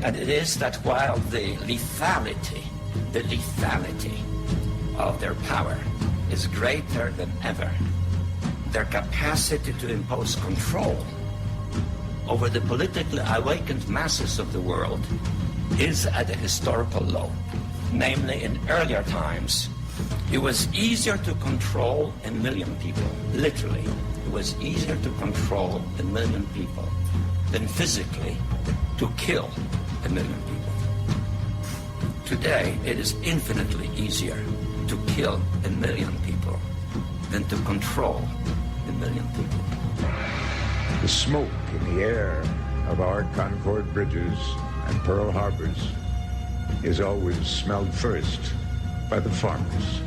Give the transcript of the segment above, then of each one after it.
And it is that while the lethality of their power is greater than ever, their capacity to impose control over the politically awakened masses of the world is at a historical low. Namely, in earlier times, it was easier to control 1 million people, literally. It was easier to control 1 million people than physically to kill 1 million people. Today, it is infinitely easier to kill 1 million people than to control 1 million people. The smoke in the air of our Concord bridges and Pearl Harbors is always smelled first by the farmers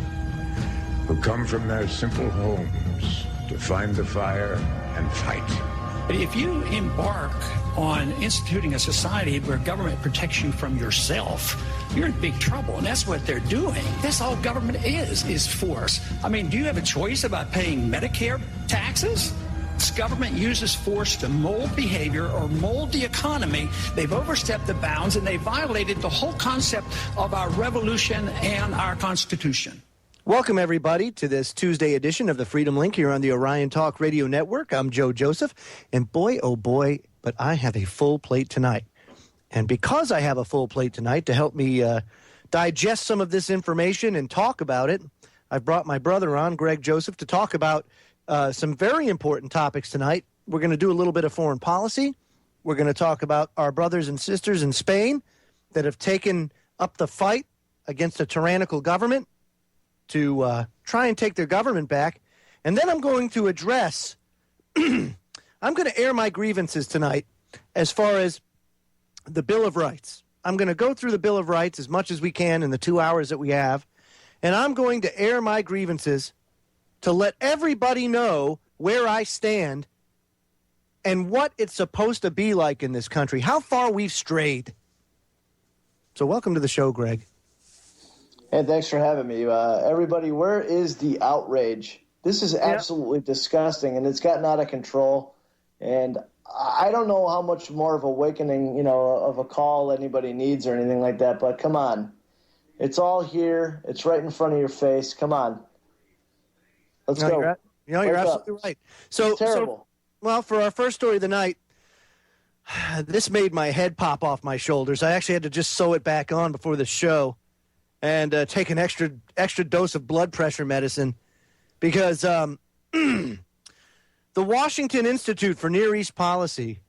who come from their simple homes to find the fire and fight. If you embark on instituting a society where government protects you from yourself, you're in big trouble, and that's what they're doing. That's all government is force. I mean, do you have a choice about paying Medicare taxes? This government uses force to mold behavior or mold the economy. They've overstepped the bounds, and they violated the whole concept of our revolution and our Constitution. Welcome, everybody, to this Tuesday edition of the Freedom Link here on the Orion Talk Radio Network. I'm Joe Joseph, and boy, oh boy, but I have a full plate tonight. And because I have a full plate tonight, to help me digest some of this information and talk about it, I've brought my brother on, Greg Joseph, to talk about some very important topics tonight. We're going to do a little bit of foreign policy. We're going to talk about our brothers and sisters in Spain that have taken up the fight against a tyrannical government to try and take their government back. And then I'm going to address, I'm going to air my grievances tonight as far as the Bill of Rights. I'm going to go through the Bill of Rights as much as we can in the 2 hours that we have, and I'm going to air my grievances to let everybody know where I stand and what it's supposed to be like in this country, how far we've strayed. So welcome to the show, Greg. Hey, thanks for having me. Everybody, where is the outrage? This is absolutely disgusting, and it's gotten out of control. And I don't know how much more of awakening, of a call anybody needs or anything like that, but come on. It's all here. It's right in front of your face. Come on. Let's go. You're absolutely right. So, terrible. Well, for our first story of the night, this made my head pop off my shoulders. I actually had to just sew it back on before the show and take an extra dose of blood pressure medicine because the Washington Institute for Near East Policy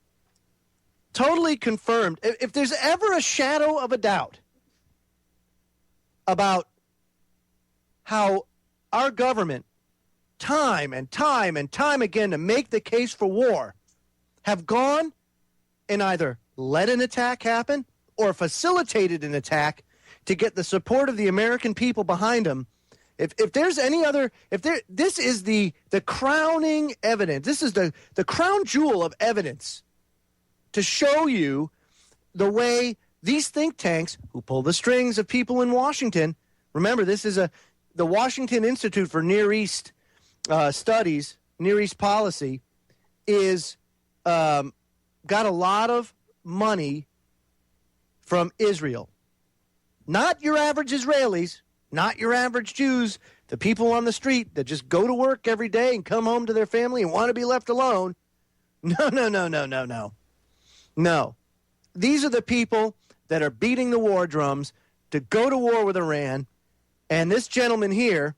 totally confirmed, if there's ever a shadow of a doubt about how our government, time and time and time again to make the case for war, have gone and either let an attack happen or facilitated an attack to get the support of the American people behind them. If there's any other, this is the crowning evidence. This is the crown jewel of evidence to show you the way these think tanks who pull the strings of people in Washington. Remember, this is the Washington Institute for Near East Studies, Near East Policy, is got a lot of money from Israel. Not your average Israelis, not your average Jews, the people on the street that just go to work every day and come home to their family and want to be left alone. No. These are the people that are beating the war drums to go to war with Iran. And this gentleman here,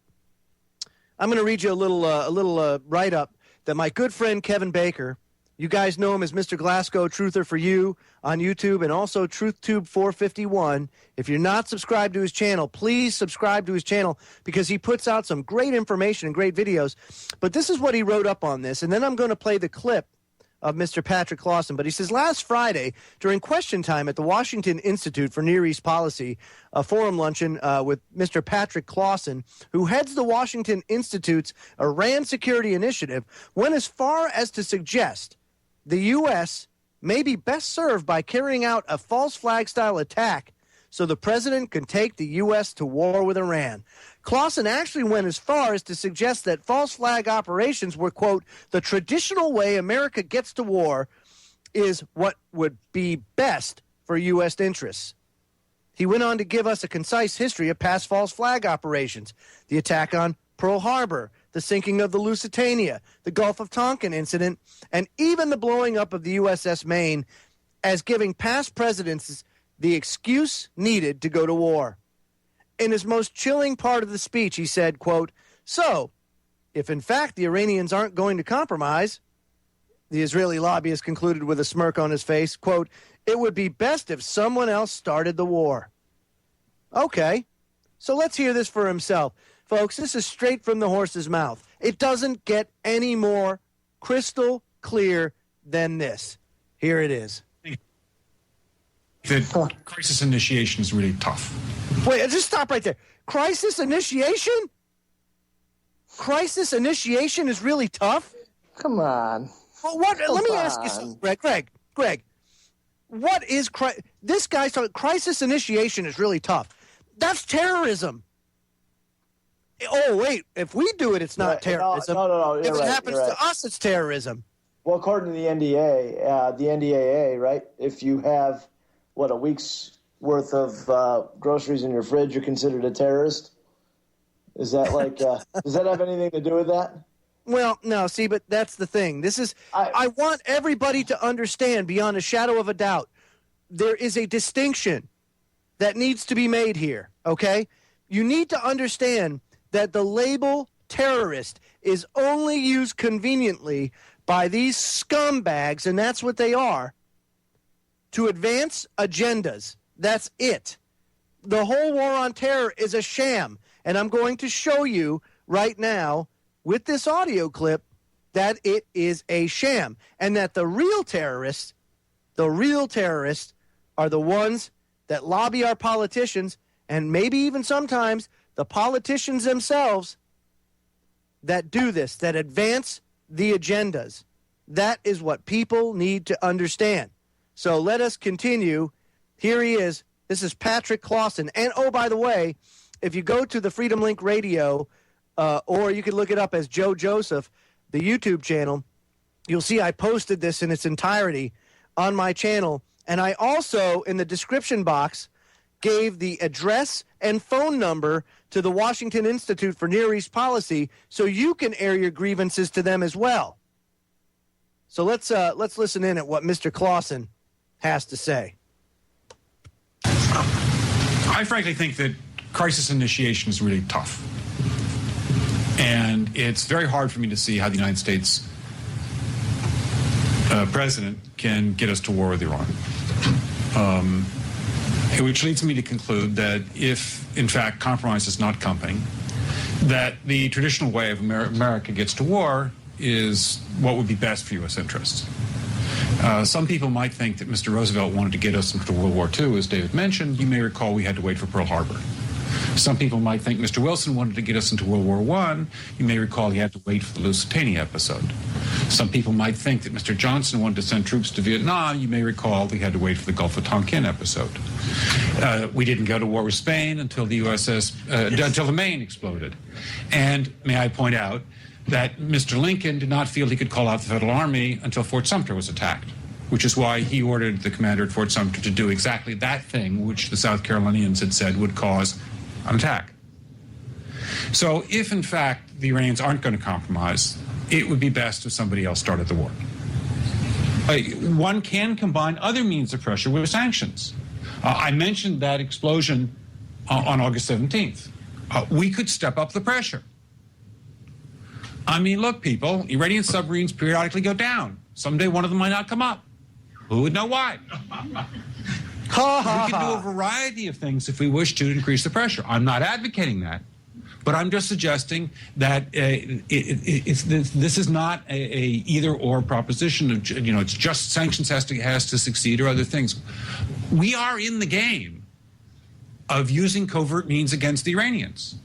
I'm going to read you a little write-up that my good friend Kevin Baker, you guys know him as Mr. Glasgow, Truther for You on YouTube, and also TruthTube 451. If you're not subscribed to his channel, please subscribe to his channel because he puts out some great information and great videos. But this is what he wrote up on this, and then I'm going to play the clip of Mr. Patrick Clausen. But he says, last Friday, during question time at the Washington Institute for Near East Policy, a forum luncheon with Mr. Patrick Clausen, who heads the Washington Institute's Iran Security Initiative, went as far as to suggest the U.S. may be best served by carrying out a false flag-style attack so the president can take the U.S. to war with Iran. Clausen actually went as far as to suggest that false flag operations were, quote, the traditional way America gets to war is what would be best for U.S. interests. He went on to give us a concise history of past false flag operations, the attack on Pearl Harbor, the sinking of the Lusitania, the Gulf of Tonkin incident, and even the blowing up of the USS Maine, as giving past presidents the excuse needed to go to war. In his most chilling part of the speech, he said, quote, "So, if in fact the Iranians aren't going to compromise," the Israeli lobbyist concluded with a smirk on his face, quote, "it would be best if someone else started the war." Okay, so let's hear this for himself. Folks, this is straight from the horse's mouth. It doesn't get any more crystal clear than this. Here it is. That crisis initiation is really tough. Wait, just stop right there. Crisis initiation? Crisis initiation is really tough? Come on. Well, let me ask you something, Greg. What is this guy's talking? Crisis initiation is really tough. That's terrorism. Oh, wait. If we do it, it's not terrorism. No. If it happens to us, it's terrorism. Well, according to the NDAA, right? If you have, a week's worth of groceries in your fridge, you're considered a terrorist? Is that like, does that have anything to do with that? Well, no, see, but that's the thing. I want everybody to understand beyond a shadow of a doubt, there is a distinction that needs to be made here, okay? You need to understand that the label terrorist is only used conveniently by these scumbags, and that's what they are, to advance agendas. That's it. The whole war on terror is a sham, and I'm going to show you right now with this audio clip that it is a sham, and that the real terrorists are the ones that lobby our politicians, and maybe even sometimes the politicians themselves that do this, that advance the agendas. That is what people need to understand. So let us continue. Here he is. This is Patrick Clausen. And, oh, by the way, if you go to the Freedom Link Radio, or you can look it up as Joe Joseph, the YouTube channel, you'll see I posted this in its entirety on my channel. And I also, in the description box, gave the address and phone number to the Washington Institute for Near East Policy so you can air your grievances to them as well. So let's listen in at what Mr. Clausen has to say. I frankly think that crisis initiation is really tough. And it's very hard for me to see how the United States president can get us to war with Iran. Which leads me to conclude that if, in fact, compromise is not coming, that the traditional way of America gets to war is what would be best for U.S. interests. Some people might think that Mr. Roosevelt wanted to get us into World War II, as David mentioned. You may recall we had to wait for Pearl Harbor. Some people might think Mr. Wilson wanted to get us into World War I. You may recall he had to wait for the Lusitania episode. Some people might think that Mr. Johnson wanted to send troops to Vietnam. You may recall we had to wait for the Gulf of Tonkin episode. We didn't go to war with Spain until the until the Maine exploded. And may I point out that Mr. Lincoln did not feel he could call out the Federal Army until Fort Sumter was attacked, which is why he ordered the commander at Fort Sumter to do exactly that thing which the South Carolinians had said would cause an attack. So if, in fact, the Iranians aren't going to compromise, it would be best if somebody else started the war. One can combine other means of pressure with sanctions. I mentioned that explosion on August 17th. We could step up the pressure. I mean, look, people, Iranian submarines periodically go down. Someday one of them might not come up. Who would know why? We can do a variety of things if we wish to increase the pressure. I'm not advocating that, but I'm just suggesting that this is not a either-or proposition of, it's just sanctions has to succeed or other things. We are in the game of using covert means against the Iranians.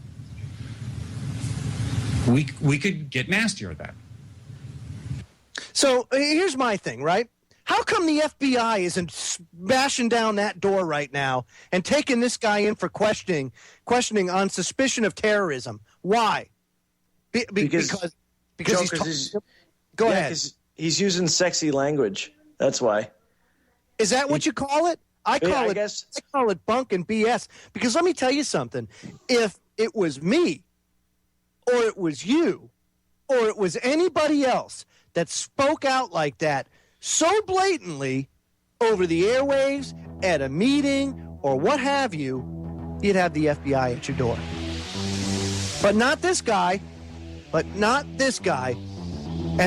We could get nastier at that. So here's my thing, right? How come the FBI isn't smashing down that door right now and taking this guy in for questioning on suspicion of terrorism? Why? Because he's go ahead. He's using sexy language. That's why. Is that what you call it? I call it bunk and BS, because let me tell you something. If it was me, or it was you, or it was anybody else that spoke out like that so blatantly over the airwaves, at a meeting, or what have you, you'd have the FBI at your door. But not this guy. And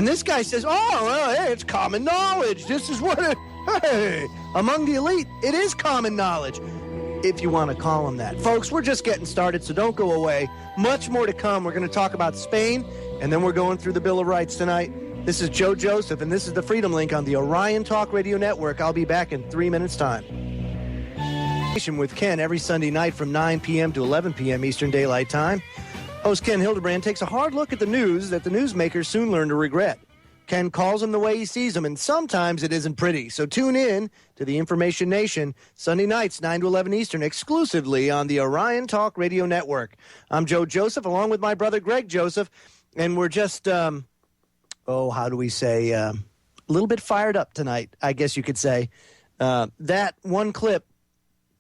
this guy says, hey, it's common knowledge. This is what hey, among the elite, it is common knowledge, if you want to call them that. Folks, we're just getting started, so don't go away. Much more to come. We're going to talk about Spain, and then we're going through the Bill of Rights tonight. This is Joe Joseph, and this is the Freedom Link on the Orion Talk Radio Network. I'll be back in 3 minutes' time. With Ken every Sunday night from 9 p.m. to 11 p.m. Eastern Daylight Time. Host Ken Hildebrand takes a hard look at the news that the newsmakers soon learn to regret. Ken calls them the way he sees them, and sometimes it isn't pretty. So tune in to the Information Nation, Sunday nights, 9 to 11 Eastern, exclusively on the Orion Talk Radio Network. I'm Joe Joseph, along with my brother Greg Joseph, and we're just, a little bit fired up tonight, I guess you could say. That one clip,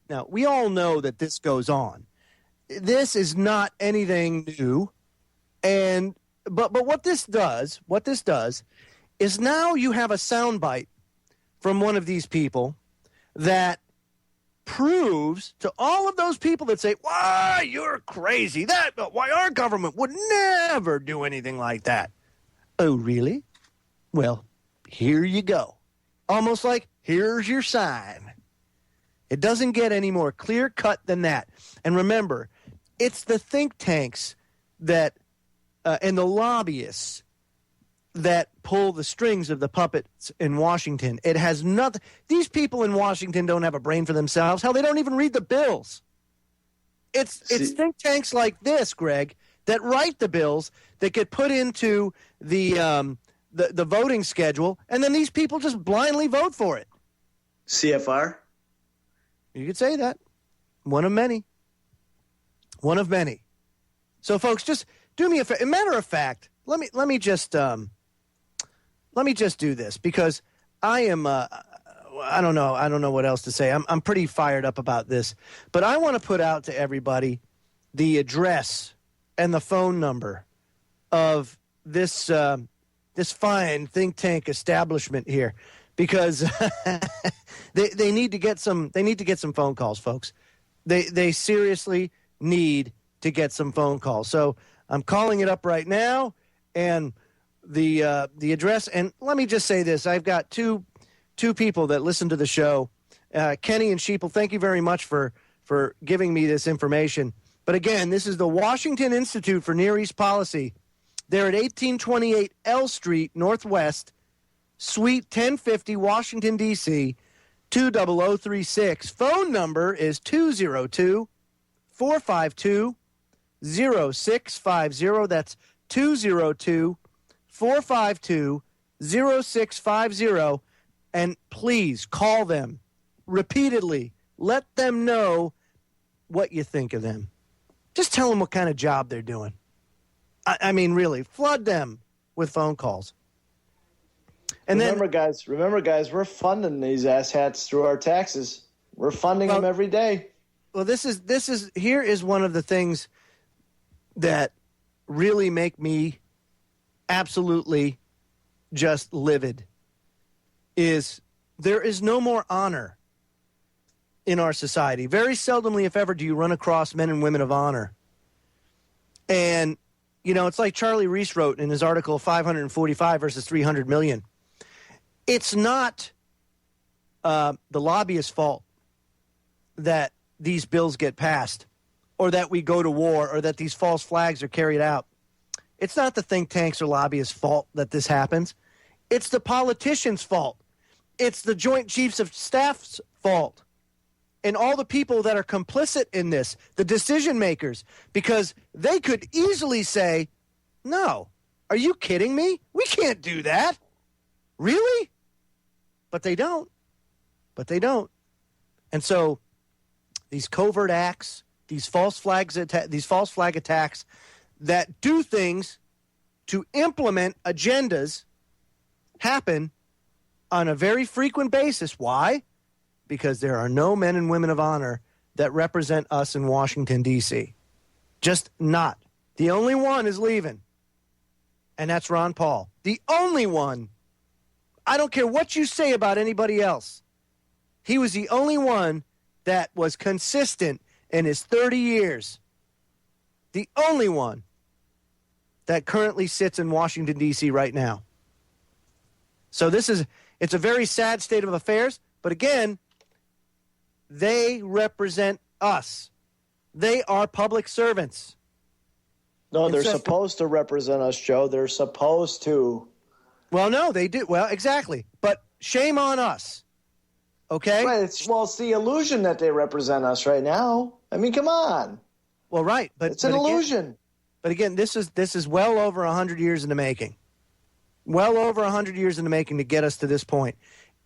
now, we all know that this goes on. This is not anything new, but what this does is now you have a soundbite from one of these people that proves to all of those people that say, "Why, you're crazy! Why our government would never do anything like that." Oh, really? Well, here you go. Almost like, here's your sign. It doesn't get any more clear-cut than that. And remember, it's the think tanks that and the lobbyists that pull the strings of the puppets in Washington. It has nothing. These people in Washington don't have a brain for themselves. Hell, they don't even read the bills. It's think tanks like this, Greg, that write the bills that get put into the voting schedule, and then these people just blindly vote for it. CFR? You could say that. One of many. One of many. So, folks, just do me a favor. Matter of fact, let me just do this, because I am. I don't know what else to say. I'm pretty fired up about this, but I want to put out to everybody the address and the phone number of this fine think tank establishment here, because they need to get some phone calls, folks. They seriously need to get some phone calls. So I'm calling it up right now, and the address. And let me just say this: I've got two people that listen to the show, Kenny and Sheeple. Thank you very much for giving me this information. But again, this is the Washington Institute for Near East Policy. They're at 1828 L Street Northwest, Suite 1050, Washington, D.C., 20036. Phone number is 202-452-0650. That's 202-452-0650. And please call them repeatedly. Let them know what you think of them. Just tell them what kind of job they're doing. I mean, really, flood them with phone calls. And remember, guys, we're funding these asshats through our taxes. We're funding them every day. Well, here is one of the things that really make me absolutely just livid. Is there is no more honor in our society. Very seldomly, if ever, do you run across men and women of honor. And you know, it's like Charlie Reese wrote in his article, 545 versus 300 million. It's not the lobbyist's fault that these bills get passed, or that we go to war, or that these false flags are carried out. It's not the think tanks or lobbyists' fault that this happens. It's the politicians' fault. It's the Joint Chiefs of Staff's fault. And all the people that are complicit in this, the decision makers, because they could easily say, no, are you kidding me? We can't do that. Really? But they don't. And so these covert acts, these false flag attacks that do things to implement agendas happen on a very frequent basis. Why? because there are no men and women of honor that represent us in Washington, D.C. Just not. The only one is leaving, and that's Ron Paul. The only one. I don't care what you say about anybody else. He was the only one that was consistent in his 30 years. The only one that currently sits in Washington, D.C. right now. So it's a very sad state of affairs, but again, they represent us. They are public servants. No, they're supposed to represent us, Joe. They're supposed to. Well, no, they do. Well, exactly. But shame on us. Okay? Right. It's the illusion that they represent us right now. I mean, come on. Well, right. But it's an illusion. But again, this is well over 100 years in the making. Well over 100 years in the making to get us to this point.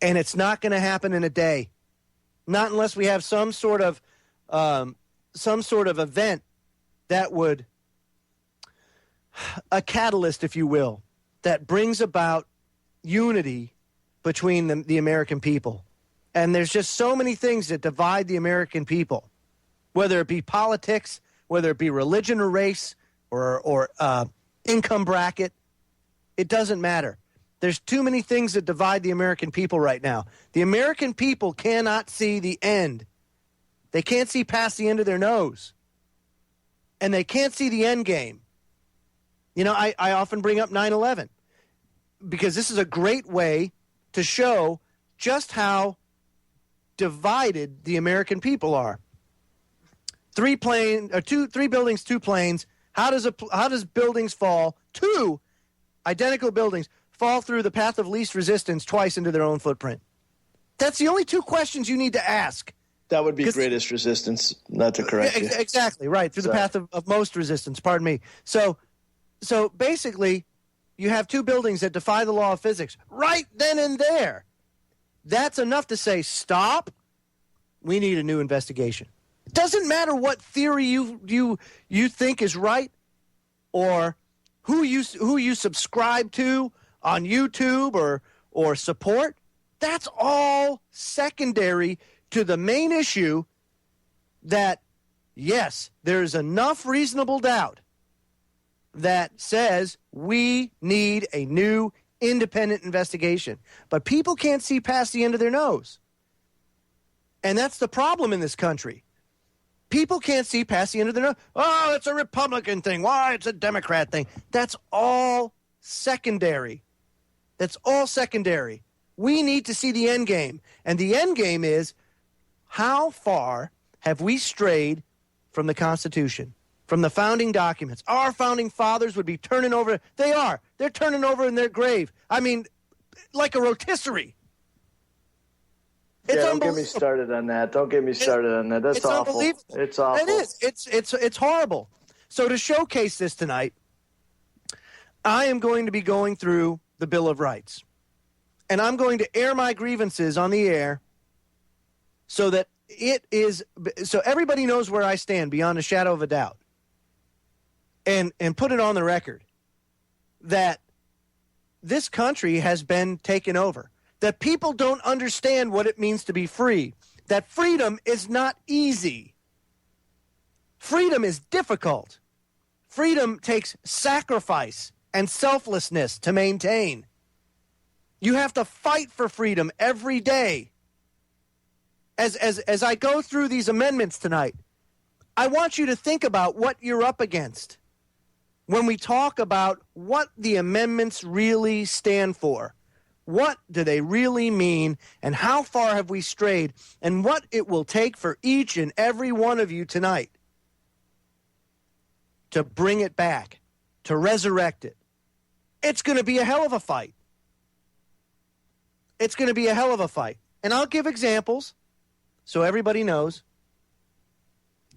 And it's not going to happen in a day. Not unless we have some sort of event that would, a catalyst, if you will, that brings about unity between the American people. And there's just so many things that divide the American people, whether it be politics, whether it be religion or race or income bracket. It doesn't matter. There's too many things that divide the American people right now. The American people cannot see the end. They can't see past the end of their nose. And they can't see the end game. You know, I often bring up 9/11 because this is a great way to show just how divided the American people are. 3 buildings, 2 planes. How does buildings fall? 2 identical buildings fall through the path of least resistance twice into their own footprint? That's the only 2 questions you need to ask. That would be greatest resistance, not to correct you. Exactly, right, through the path of most resistance, pardon me. So basically, you have 2 buildings that defy the law of physics right then and there. That's enough to say, stop, we need a new investigation. It doesn't matter what theory you think is right or who you subscribe to on YouTube or support. That's all secondary to the main issue that, yes, there's enough reasonable doubt that says we need a new independent investigation. But people can't see past the end of their nose. And that's the problem in this country. People can't see past the end of their nose. Oh, it's a Republican thing. Why? It's a Democrat thing. That's all secondary. That's all secondary. We need to see the end game. And the end game is, how far have we strayed from the Constitution, from the founding documents? Our founding fathers would be turning over. They are. They're turning over in their grave. I mean, like a rotisserie. Don't get me started on that. Don't get me started on that. That's awful. It's awful. It is. It's horrible. So to showcase this tonight, I am going to be going through the Bill of Rights. And I'm going to air my grievances on the air so that everybody knows where I stand beyond a shadow of a doubt. And put it on the record that this country has been taken over. That people don't understand what it means to be free. That freedom is not easy. Freedom is difficult. Freedom takes sacrifice and selflessness to maintain. You have to fight for freedom every day. As I go through these amendments tonight, I want you to think about what you're up against when we talk about what the amendments really stand for. What do they really mean, and how far have we strayed, and what it will take for each and every one of you tonight to bring it back, to resurrect it. It's going to be a hell of a fight. It's going to be a hell of a fight. And I'll give examples so everybody knows.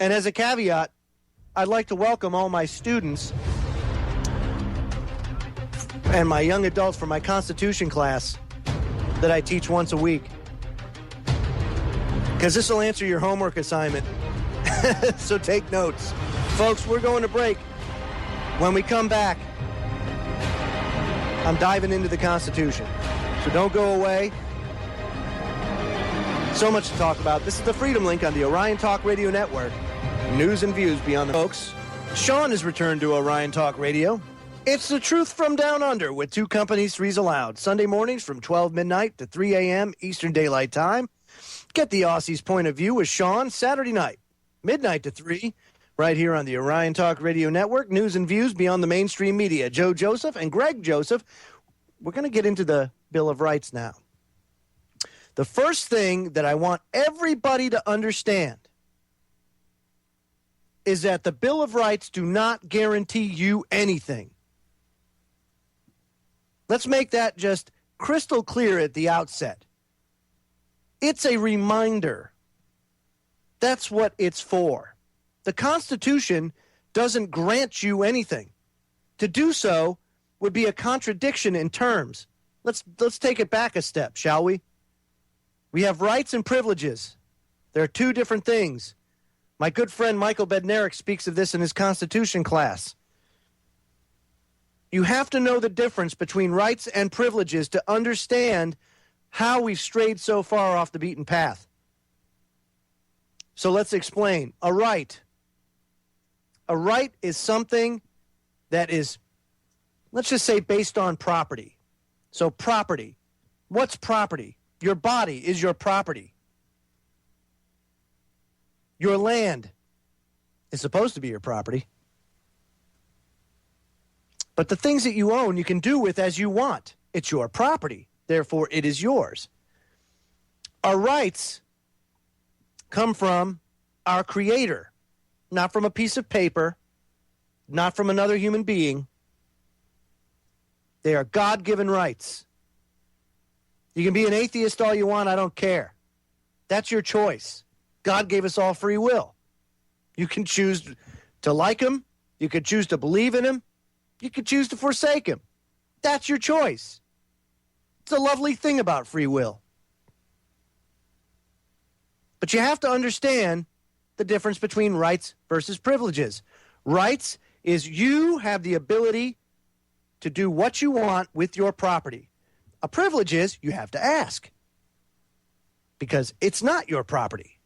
And as a caveat, I'd like to welcome all my students and my young adults from my Constitution class that I teach once a week. Because this will answer your homework assignment. So take notes. Folks, we're going to break. When we come back, I'm diving into the Constitution. So don't go away. So much to talk about. This is the Freedom Link on the Orion Talk Radio Network. News and views beyond the folks. Sean has returned to Orion Talk Radio. It's the truth from down under with 2 companies, 3's allowed. Sunday mornings from 12 midnight to 3 a.m. Eastern Daylight Time. Get the Aussies' point of view with Sean Saturday night, midnight to 3, right here on the Orion Talk Radio Network. News and views beyond the mainstream media. Joe Joseph and Greg Joseph. We're going to get into the Bill of Rights now. The first thing that I want everybody to understand is that the Bill of Rights do not guarantee you anything. Let's make that just crystal clear at the outset. It's a reminder. That's what it's for. The Constitution doesn't grant you anything. To do so would be a contradiction in terms. Let's take it back a step, shall we? We have rights and privileges. There are 2 different things. My good friend Michael Bednarik speaks of this in his Constitution class. You have to know the difference between rights and privileges to understand how we've strayed so far off the beaten path. So let's explain. A right is something that is, let's just say, based on property. So property. What's property? Your body is your property. Your land is supposed to be your property. But the things that you own, you can do with as you want. It's your property. Therefore, it is yours. Our rights come from our Creator, not from a piece of paper, not from another human being. They are God-given rights. You can be an atheist all you want, I don't care. That's your choice. God gave us all free will. You can choose to like him. You could choose to believe in him. You could choose to forsake him. That's your choice. It's a lovely thing about free will. But you have to understand the difference between rights versus privileges. Rights is you have the ability to do what you want with your property. A privilege is you have to ask because it's not your property.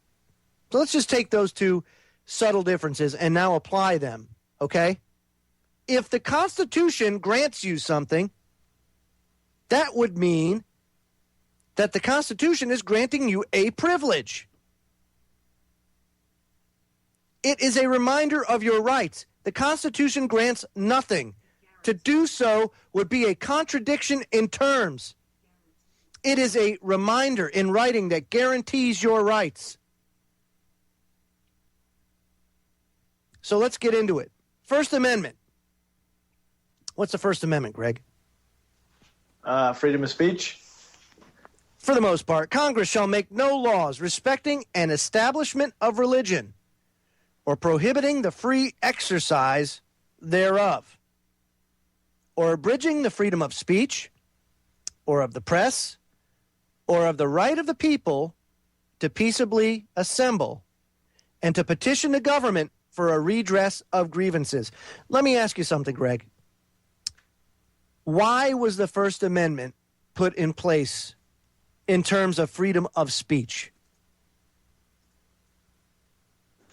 So let's just take those 2 subtle differences and now apply them, okay? If the Constitution grants you something, that would mean that the Constitution is granting you a privilege. It is a reminder of your rights. The Constitution grants nothing. To do so would be a contradiction in terms. It is a reminder in writing that guarantees your rights. So let's get into it. First Amendment. What's the First Amendment, Greg? Freedom of speech. For the most part, Congress shall make no laws respecting an establishment of religion or prohibiting the free exercise thereof, or abridging the freedom of speech, or of the press, or of the right of the people to peaceably assemble and to petition the government for a redress of grievances. Let me ask you something, Greg. Why was the First Amendment put in place in terms of freedom of speech?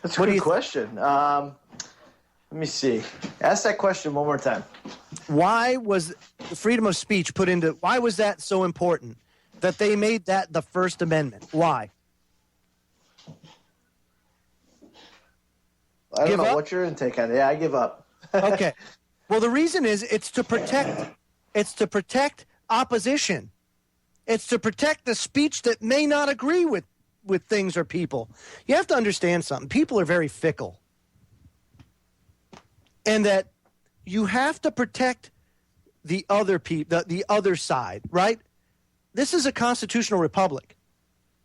That's a good question. Let me see. Ask that question one more time. Why was the freedom of speech put into, why was that so important that they made that the First Amendment? Why? I don't know what your intake on it. Yeah, I give up. Okay. Well, the reason is it's to protect opposition. It's to protect the speech that may not agree with things or people. You have to understand something. People are very fickle. And that you have to protect the other people, the other side, right? This is a constitutional republic.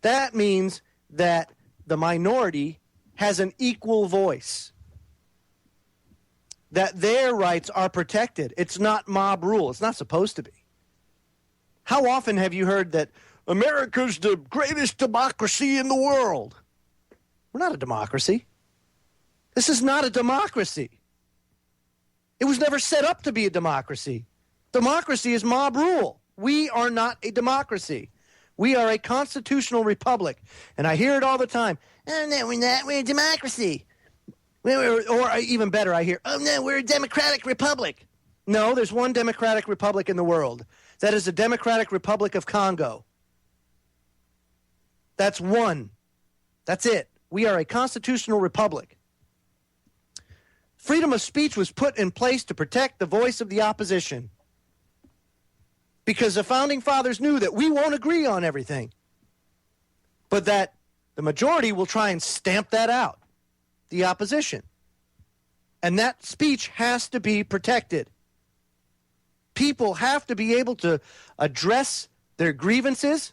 That means that the minority has an equal voice, that their rights are protected. It's not mob rule. It's not supposed to be. How often have you heard that America's the greatest democracy in the world? We're not a democracy. This is not a democracy. It was never set up to be a democracy. Democracy is mob rule. We are not a democracy. We are a constitutional republic. And I hear it all the time. Oh, no, we're not. We're a democracy. Or even better, I hear, oh, no, we're a democratic republic. No, there's one democratic republic in the world. That is the Democratic Republic of Congo. That's one. That's it. We are a constitutional republic. Freedom of speech was put in place to protect the voice of the opposition. Because the Founding Fathers knew that we won't agree on everything, but that the majority will try and stamp that out, the opposition. And that speech has to be protected. People have to be able to address their grievances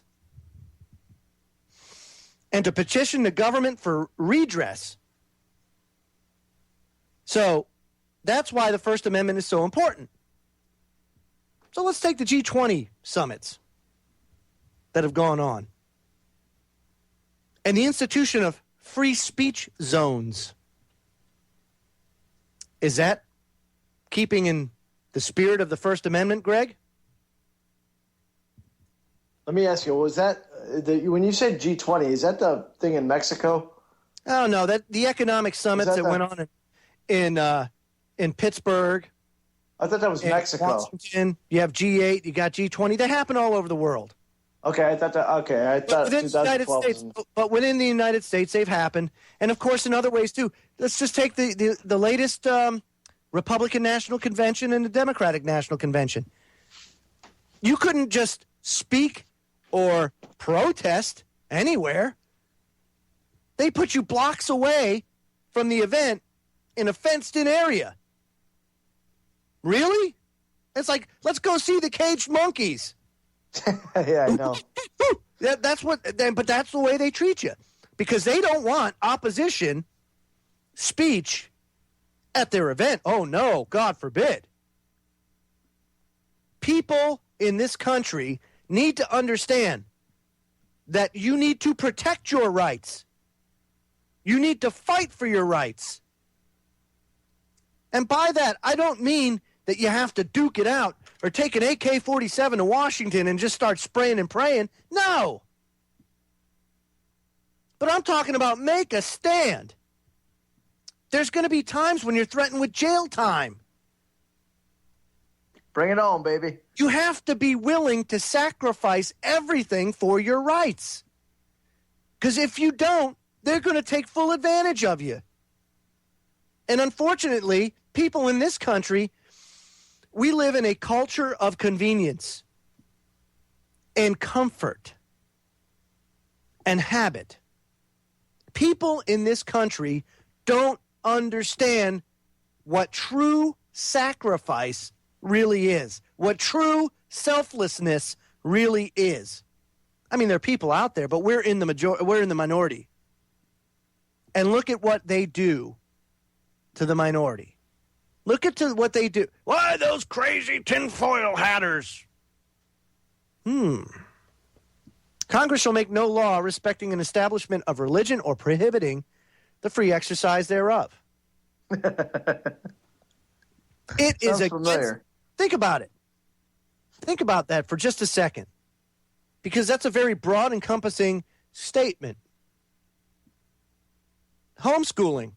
and to petition the government for redress. So that's why the First Amendment is so important. So let's take the G20 summits that have gone on and the institution of free speech zones. Is that keeping in the spirit of the First Amendment, Greg? Let me ask you, was that, when you said G20, is that the thing in Mexico? Oh, no, that the economic summits that went on in Pittsburgh. I thought that was Mexico. Washington, you have G8, you got G20. They happen all over the world. Okay, I thought within the United States, but within the United States, they've happened, and of course in other ways too. Let's just take the latest Republican National Convention and the Democratic National Convention. You couldn't just speak or protest anywhere. They put you blocks away from the event in a fenced-in area. Really? It's like, let's go see the caged monkeys. Yeah, I know. But that's the way they treat you, because they don't want opposition speech at their event. Oh, no, God forbid. People in this country need to understand that you need to protect your rights. You need to fight for your rights. And by that, I don't mean that you have to duke it out or take an AK-47 to Washington and just start spraying and praying. No. But I'm talking about make a stand. There's going to be times when you're threatened with jail time. Bring it on, baby. You have to be willing to sacrifice everything for your rights. Because if you don't, they're going to take full advantage of you. And unfortunately, people in this country, we live in a culture of convenience and comfort and habit. People in this country don't understand what true sacrifice really is, what true selflessness really is. I mean, there are people out there, but we're in the minority. And look at what they do to the minority. Look at what they do. Why, those crazy tinfoil hatters? Congress shall make no law respecting an establishment of religion or prohibiting the free exercise thereof. It is familiar. Think about it. Think about that for just a second, because that's a very broad, encompassing statement. Homeschooling.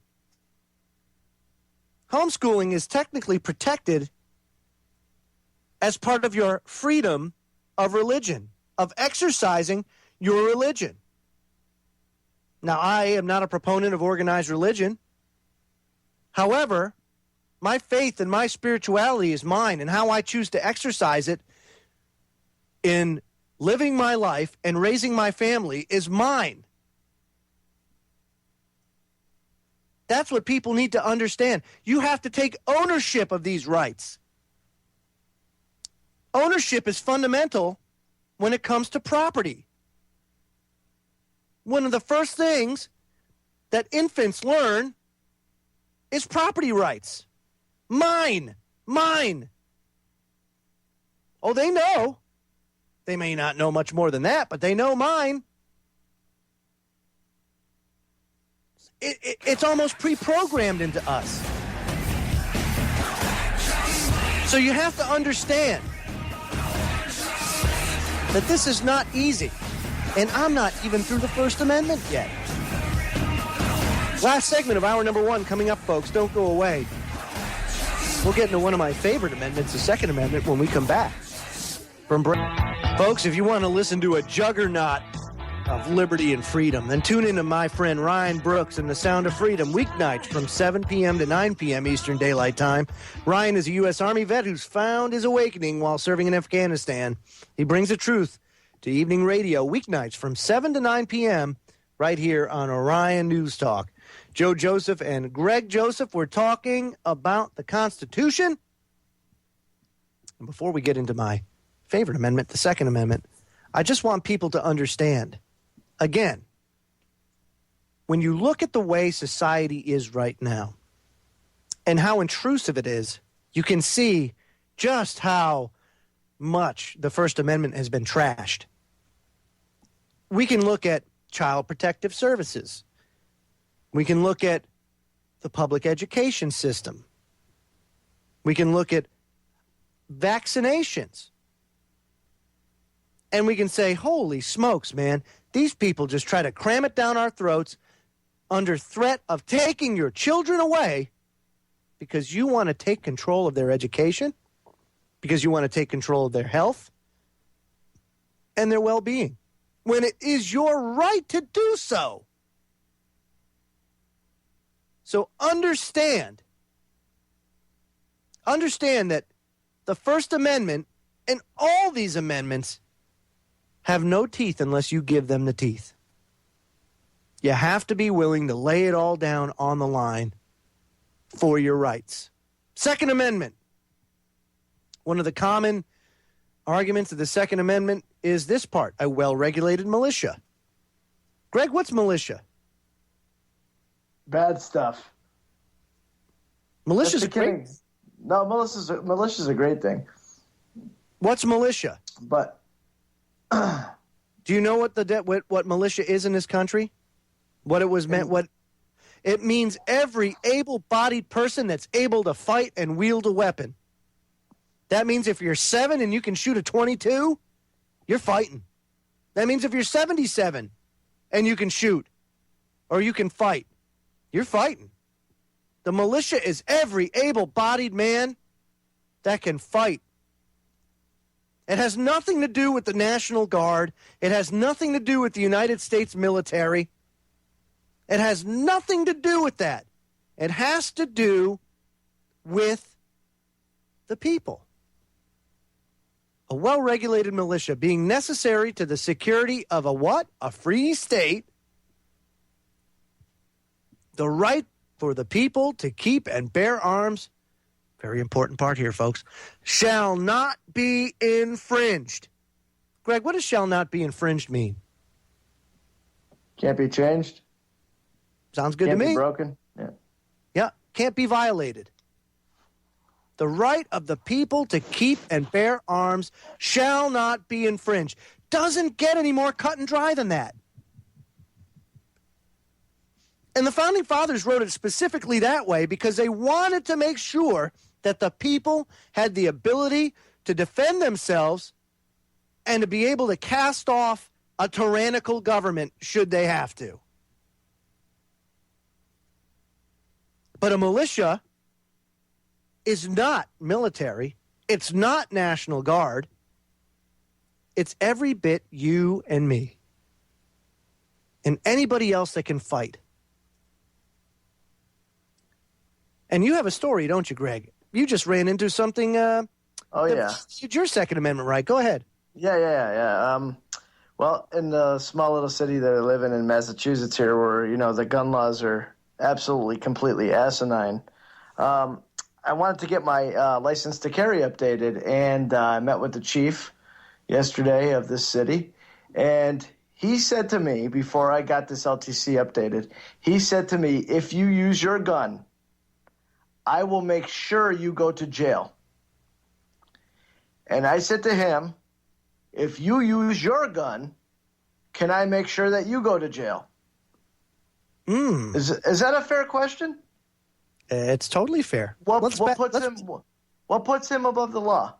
Homeschooling is technically protected as part of your freedom of religion, of exercising your religion. Now, I am not a proponent of organized religion. However, my faith and my spirituality is mine, and how I choose to exercise it in living my life and raising my family is mine. That's what people need to understand. You have to take ownership of these rights. Ownership is fundamental when it comes to property. One of the first things that infants learn is property rights. Mine. Oh, they know. They may not know much more than that, but they know mine. It's almost pre-programmed into us. So you have to understand that this is not easy. And I'm not even through the First Amendment yet. Last segment of hour number 1 coming up, folks. Don't go away. We'll get into one of my favorite amendments, the Second Amendment, when we come back. Folks, if you want to listen to a juggernaut of liberty and freedom, then tune in to my friend Ryan Brooks and the Sound of Freedom weeknights from 7 p.m. to 9 p.m. Eastern Daylight Time. Ryan is a U.S. Army vet who's found his awakening while serving in Afghanistan. He brings the truth to evening radio weeknights from 7 to 9 p.m. right here on Orion News Talk. Joe Joseph and Greg Joseph, we're talking about the Constitution. And before we get into my favorite amendment, the Second Amendment, I just want people to understand, again, when you look at the way society is right now and how intrusive it is, you can see just how much the First Amendment has been trashed. We can look at Child Protective Services. We can look at the public education system. We can look at vaccinations. And we can say, holy smokes, man, these people just try to cram it down our throats under threat of taking your children away because you want to take control of their education, because you want to take control of their health and their well-being, when it is your right to do so. So understand that the First Amendment and all these amendments have no teeth unless you give them the teeth. You have to be willing to lay it all down on the line for your rights. Second Amendment. One of the common arguments of the Second Amendment is this part, a well-regulated militia. Greg, what's militia? Bad stuff. Militia's great. No, militia's a great thing. What's militia? But do you know what militia is in this country? What it was meant? What it means? Every able-bodied person that's able to fight and wield a weapon. That means if you're 7 and you can shoot a .22, you're fighting. That means if you're 77 and you can shoot or you can fight, you're fighting. The militia is every able-bodied man that can fight. It has nothing to do with the National Guard. It has nothing to do with the United States military. It has nothing to do with that. It has to do with the people. A well-regulated militia being necessary to the security of a what? A free state. The right for the people to keep and bear arms, very important part here, folks, shall not be infringed. Greg, what does shall not be infringed mean? Can't be changed. Sounds good to me. Can't be broken. Yeah. Yeah, can't be violated. The right of the people to keep and bear arms shall not be infringed. Doesn't get any more cut and dry than that. And the Founding Fathers wrote it specifically that way because they wanted to make sure that the people had the ability to defend themselves and to be able to cast off a tyrannical government should they have to. But a militia is not military. It's not National Guard. It's every bit you and me and anybody else that can fight. And you have a story, don't you, Greg? You just ran into something. Oh, yeah. Your Second Amendment right. Go ahead. Yeah. Well, in the small little city that I live in Massachusetts here, where, the gun laws are absolutely, completely asinine, I wanted to get my license to carry updated, and I met with the chief yesterday of this city, and he said to me, before I got this LTC updated, he said to me, if you use your gun, I will make sure you go to jail. And I said to him, if you use your gun, can I make sure that you go to jail? Is that a fair question? It's totally fair. What puts him above the law?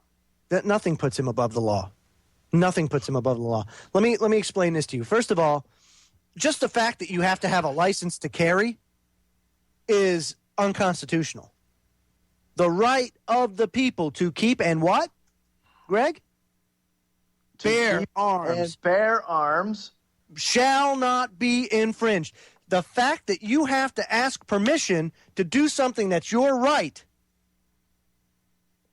That nothing puts him above the law. Nothing puts him above the law. Let me explain this to you. First of all, just the fact that you have to have a license to carry is unconstitutional. The right of the people to keep and what, Greg? Bear arms. And bear arms shall not be infringed. The fact that you have to ask permission to do something that's your right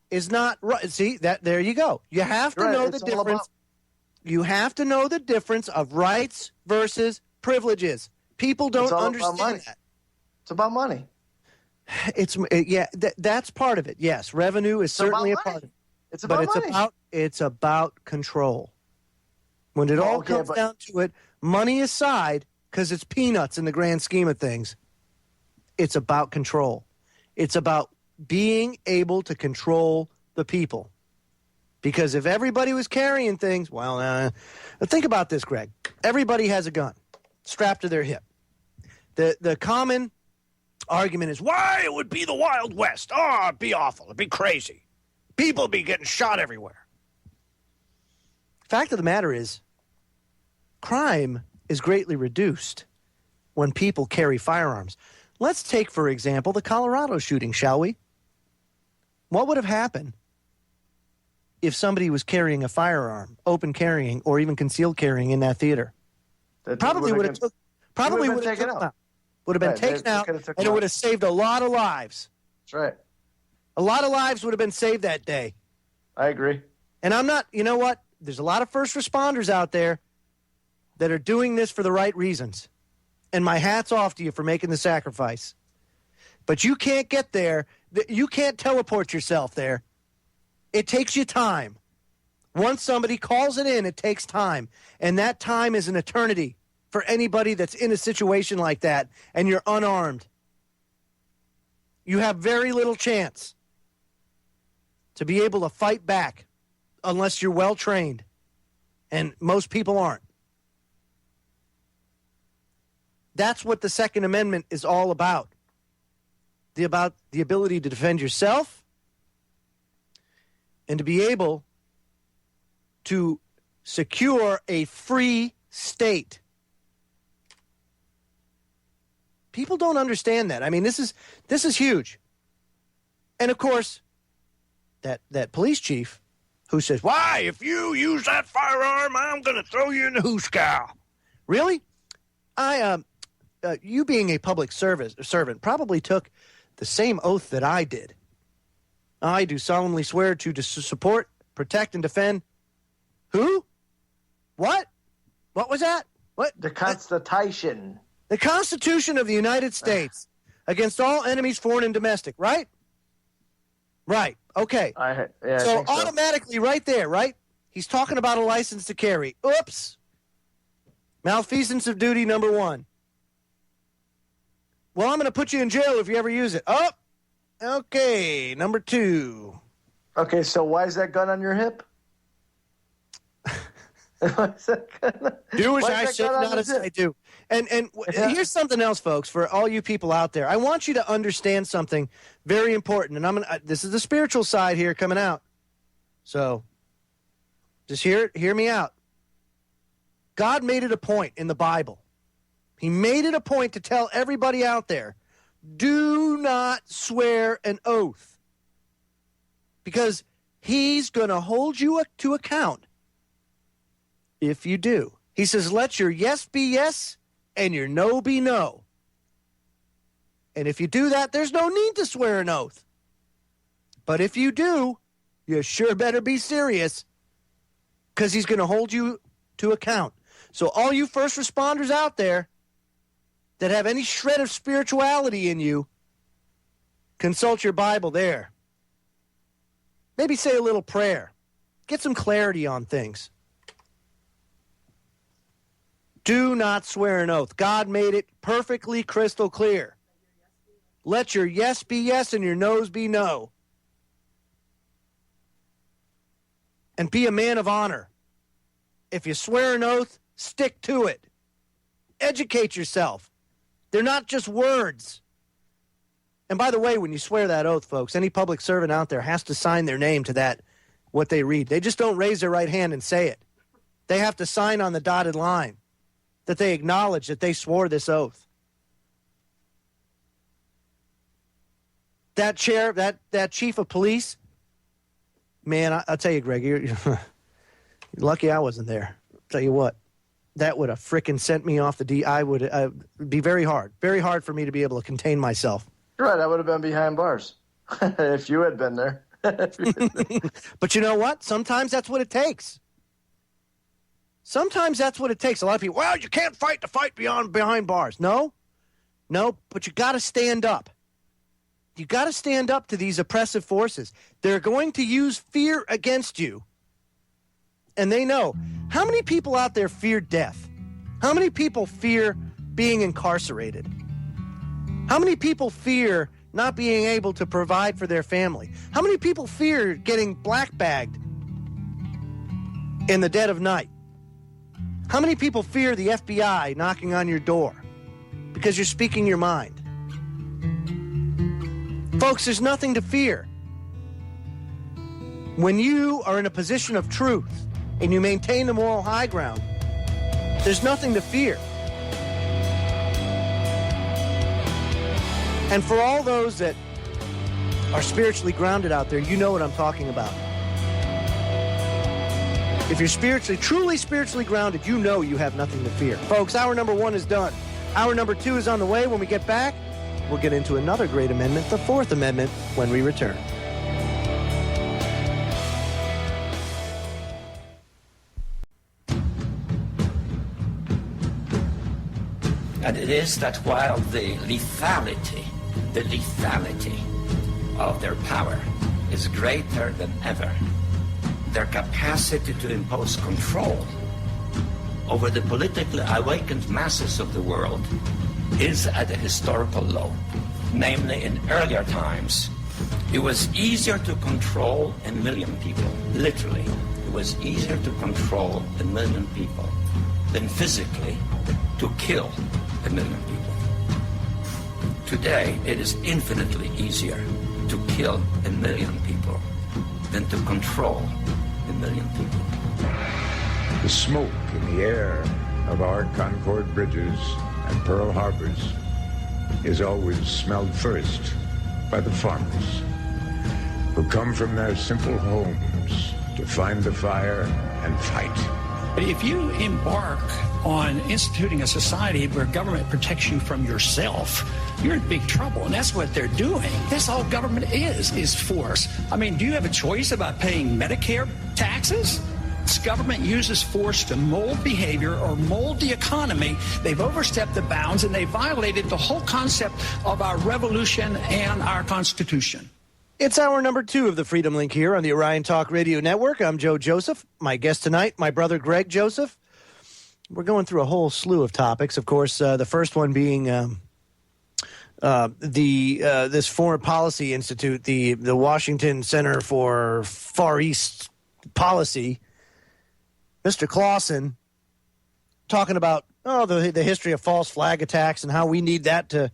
is not right. See, that there you go. You have to know the difference. You have to know the difference of rights versus privileges. People don't understand that. It's about money. That's part of it. Yes, revenue is certainly a part of it. It's about money. It's about control. When it all comes down to it, money aside, because it's peanuts in the grand scheme of things, it's about control. It's about being able to control the people. Because if everybody was carrying things, think about this, Greg. Everybody has a gun strapped to their hip. The common argument is, why, it would be the Wild West. Oh, it'd be awful. It'd be crazy. People would be getting shot everywhere. Fact of the matter is, crime is greatly reduced when people carry firearms. Let's take, for example, the Colorado shooting, shall we? What would have happened if somebody was carrying a firearm, open carrying, or even concealed carrying in that theater? Probably would have been taken out. Would have been taken out, and it would have saved a lot of lives. That's right. A lot of lives would have been saved that day. I agree. And I'm not, you know what? There's a lot of first responders out there that are doing this for the right reasons. And my hat's off to you for making the sacrifice. But you can't get there. You can't teleport yourself there. It takes you time. Once somebody calls it in, it takes time. And that time is an eternity for anybody that's in a situation like that and you're unarmed. You have very little chance to be able to fight back unless you're well trained. And most people aren't. That's what the Second Amendment is all about. About the ability to defend yourself and to be able to secure a free state. People don't understand that. I mean, this is huge. And of course, that police chief who says, why, if you use that firearm, I'm going to throw you in the hoosegow. Really? You being a public servant probably took the same oath that I did. I do solemnly swear to support, protect, and defend. Who? What? What was that? What? The Constitution. The Constitution of the United States against all enemies, foreign and domestic, right? Right. Okay. So automatically right there, right? He's talking about a license to carry. Oops. Malfeasance of duty number 1. Well, I'm going to put you in jail if you ever use it. Oh, okay. Number 2. Okay, so why is that gun on your hip? Do as I say, not as I do. And here's something else, folks, for all you people out there. I want you to understand something very important. And this is the spiritual side here coming out. So just hear me out. God made it a point in the Bible. He made it a point to tell everybody out there, do not swear an oath. Because he's going to hold you to account if you do. He says, let your yes be yes and your no be no. And if you do that, there's no need to swear an oath. But if you do, you sure better be serious because he's going to hold you to account. So all you first responders out there that have any shred of spirituality in you, consult your Bible there. Maybe say a little prayer. Get some clarity on things. Do not swear an oath. God made it perfectly crystal clear. Let your yes be yes and your no's be no. And be a man of honor. If you swear an oath, stick to it. Educate yourself. They're not just words. And by the way, when you swear that oath, folks, any public servant out there has to sign their name to that, what they read. They just don't raise their right hand and say it. they have to sign on the dotted line that they acknowledge that they swore this oath. That chair, that chief of police, man, I'll tell you, Greg, you're lucky I wasn't there. I'll tell you what, that would have frickin' sent me off the I would be very hard for me to be able to contain myself. You're right, I would have been behind bars if you had been there. But you know what? Sometimes that's what it takes. Sometimes that's what it takes. A lot of people, well, you can't fight the fight behind bars. No, but you got to stand up. You got to stand up to these oppressive forces. They're going to use fear against you. And they know. How many people out there fear death? How many people fear being incarcerated? How many people fear not being able to provide for their family? How many people fear getting black-bagged in the dead of night? How many people fear the FBI knocking on your door because you're speaking your mind? Folks, there's nothing to fear. When you are in a position of truth and you maintain the moral high ground, there's nothing to fear. And for all those that are spiritually grounded out there, you know what I'm talking about. If you're truly spiritually grounded, you know you have nothing to fear. Folks, hour number 1 is done. Hour number 2 is on the way. When we get back, we'll get into another great amendment, the Fourth Amendment, when we return. And it is that while the lethality of their power is greater than ever, their capacity to impose control over the politically awakened masses of the world is at a historical low. Namely, in earlier times, it was easier to control 1 million people. Literally, it was easier to control 1 million people than physically to kill 1 million people. Today, it is infinitely easier to kill 1 million people than to control 1 million people. The smoke in the air of our Concord bridges and Pearl Harbors is always smelled first by the farmers who come from their simple homes to find the fire and fight. If you embark on instituting a society where government protects you from yourself, you're in big trouble, and that's what they're doing. That's all government is force. I mean, do you have a choice about paying Medicare taxes? This government uses force to mold behavior or mold the economy. They've overstepped the bounds, and they violated the whole concept of our revolution and our Constitution. It's hour number 2 of the Freedom Link here on the Orion Talk Radio Network. I'm Joe Joseph. My guest tonight, my brother Greg Joseph. We're going through a whole slew of topics. Of course, the first one being this Foreign Policy Institute, the Washington Center for Far East Policy. Mr. Clausen talking about the history of false flag attacks and how we need that to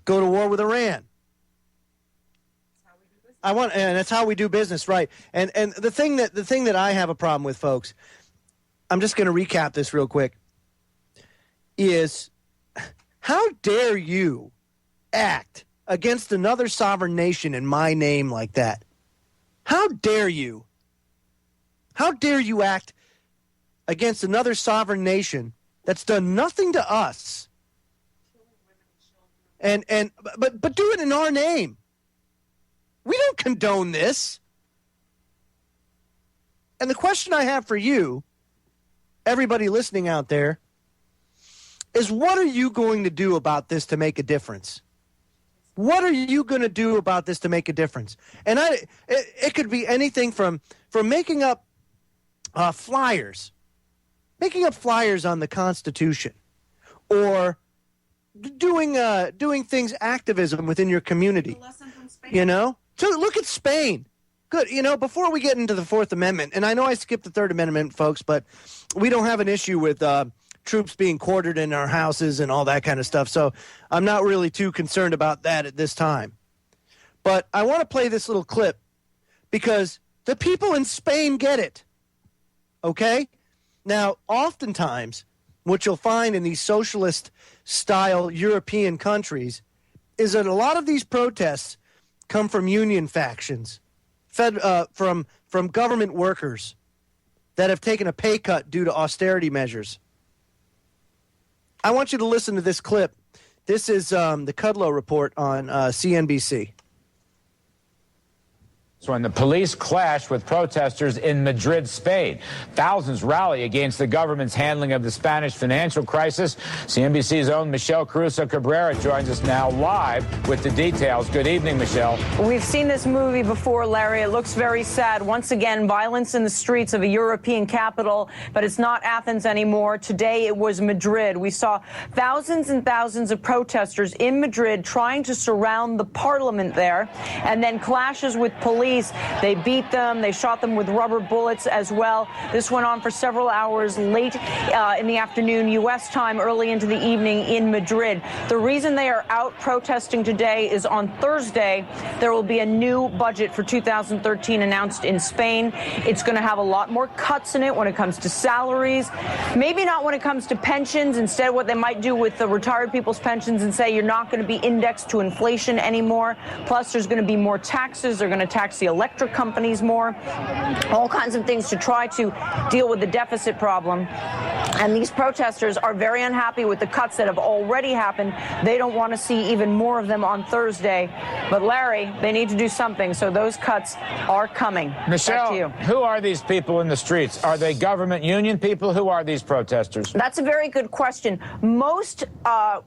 go to war with Iran. And that's how we do business, right? And the thing that I have a problem with, folks, I'm just going to recap this real quick, is how dare you act against another sovereign nation in my name like that? How dare you? How dare you act against another sovereign nation that's done nothing to us? But do it in our name. We don't condone this. And the question I have for you, everybody listening out there, is what are you going to do about this to make a difference? What are you going to do about this to make a difference? And it could be anything from making up flyers on the Constitution, or doing things, activism within your community. You know? So look at Spain. Good. You know, before we get into the Fourth Amendment, and I know I skipped the Third Amendment, folks, but we don't have an issue with troops being quartered in our houses and all that kind of stuff. So I'm not really too concerned about that at this time. But I want to play this little clip because the people in Spain get it. Okay? Now, oftentimes, what you'll find in these socialist-style European countries is that a lot of these protests come from union factions, from government workers that have taken a pay cut due to austerity measures. I want you to listen to this clip. This is the Kudlow report on CNBC. When the police clashed with protesters in Madrid, Spain. Thousands rally against the government's handling of the Spanish financial crisis. CNBC's own Michelle Caruso Cabrera joins us now live with the details. Good evening, Michelle. We've seen this movie before, Larry. It looks very sad. Once again, violence in the streets of a European capital, but it's not Athens anymore. Today it was Madrid. We saw thousands and thousands of protesters in Madrid trying to surround the parliament there, and then clashes with police. They beat them. They shot them with rubber bullets as well. This went on for several hours late in the afternoon, U.S. time, early into the evening in Madrid. The reason they are out protesting today is on Thursday, there will be a new budget for 2013 announced in Spain. It's going to have a lot more cuts in it when it comes to salaries. Maybe not when it comes to pensions. Instead, what they might do with the retired people's pensions and say you're not going to be indexed to inflation anymore. Plus, there's going to be more taxes. They're going to tax the electric companies more, all kinds of things to try to deal with the deficit problem. And these protesters are very unhappy with the cuts that have already happened. They don't want to see even more of them on Thursday. But Larry, they need to do something, so those cuts are coming. Michelle, who are these people in the streets? Are they government union people? Who are these protesters? That's a very good question. Most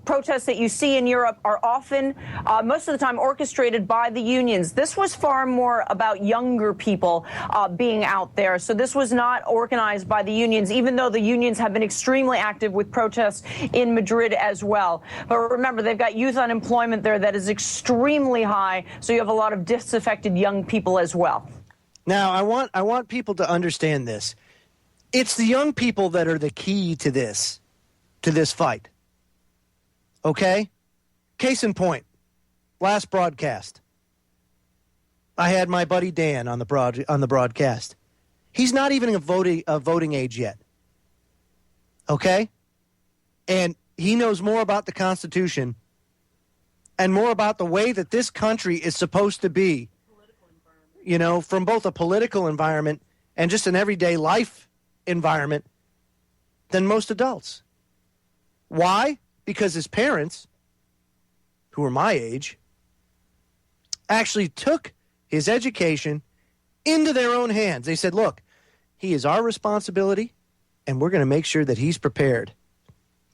protests that you see in Europe are often, most of the time, orchestrated by the unions. This was far more about younger people being out there. So this was not organized by the unions, even though the unions have been extremely active with protests in Madrid as well. But remember, they've got youth unemployment there that is extremely high. So you have a lot of disaffected young people as well. Now, I want people to understand this. It's the young people that are the key to this fight. Okay? Case in point, last broadcast, I had my buddy Dan on the broadcast. He's not even of voting age yet. Okay? And he knows more about the Constitution and more about the way that this country is supposed to be, you know, from both a political environment and just an everyday life environment than most adults. Why? Because his parents, who are my age, actually took his education into their own hands. They said, look, he is our responsibility, and we're going to make sure that he's prepared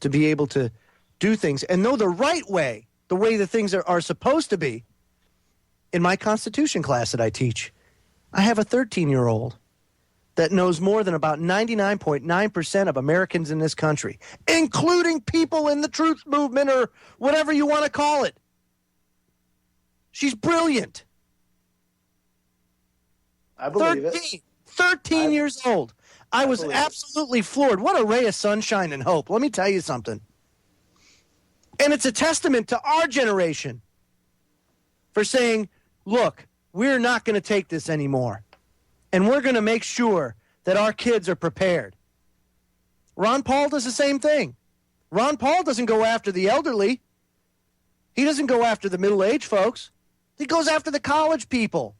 to be able to do things and know the right way, the way that things are supposed to be. In my Constitution class that I teach, I have a 13-year-old that knows more than about 99.9% of Americans in this country, including people in the truth movement or whatever you want to call it. She's brilliant. I believe it. 13 years old. I was absolutely floored. What a ray of sunshine and hope. Let me tell you something. And it's a testament to our generation for saying, look, we're not going to take this anymore. And we're going to make sure that our kids are prepared. Ron Paul does the same thing. Ron Paul doesn't go after the elderly. He doesn't go after the middle-aged folks. He goes after the college people.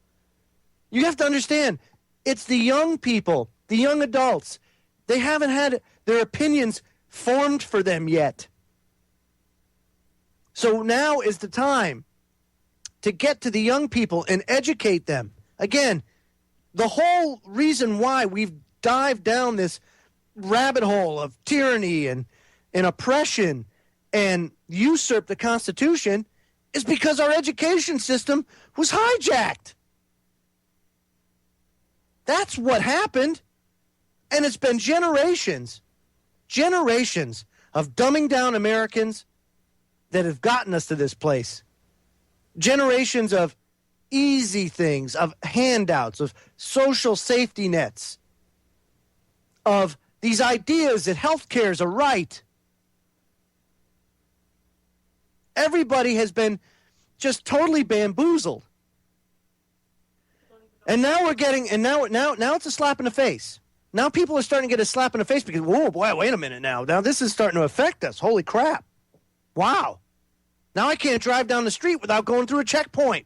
You have to understand, it's the young people, the young adults. They haven't had their opinions formed for them yet. So now is the time to get to the young people and educate them. Again, the whole reason why we've dived down this rabbit hole of tyranny and oppression and usurped the Constitution is because our education system was hijacked. That's what happened. And it's been generations of dumbing down Americans that have gotten us to this place. Generations of easy things, of handouts, of social safety nets, of these ideas that health care is a right. Everybody has been just totally bamboozled. And now we're getting, and now it's a slap in the face. Now people are starting to get a slap in the face because, whoa, boy, wait a minute now. Now this is starting to affect us. Holy crap. Wow. Now I can't drive down the street without going through a checkpoint.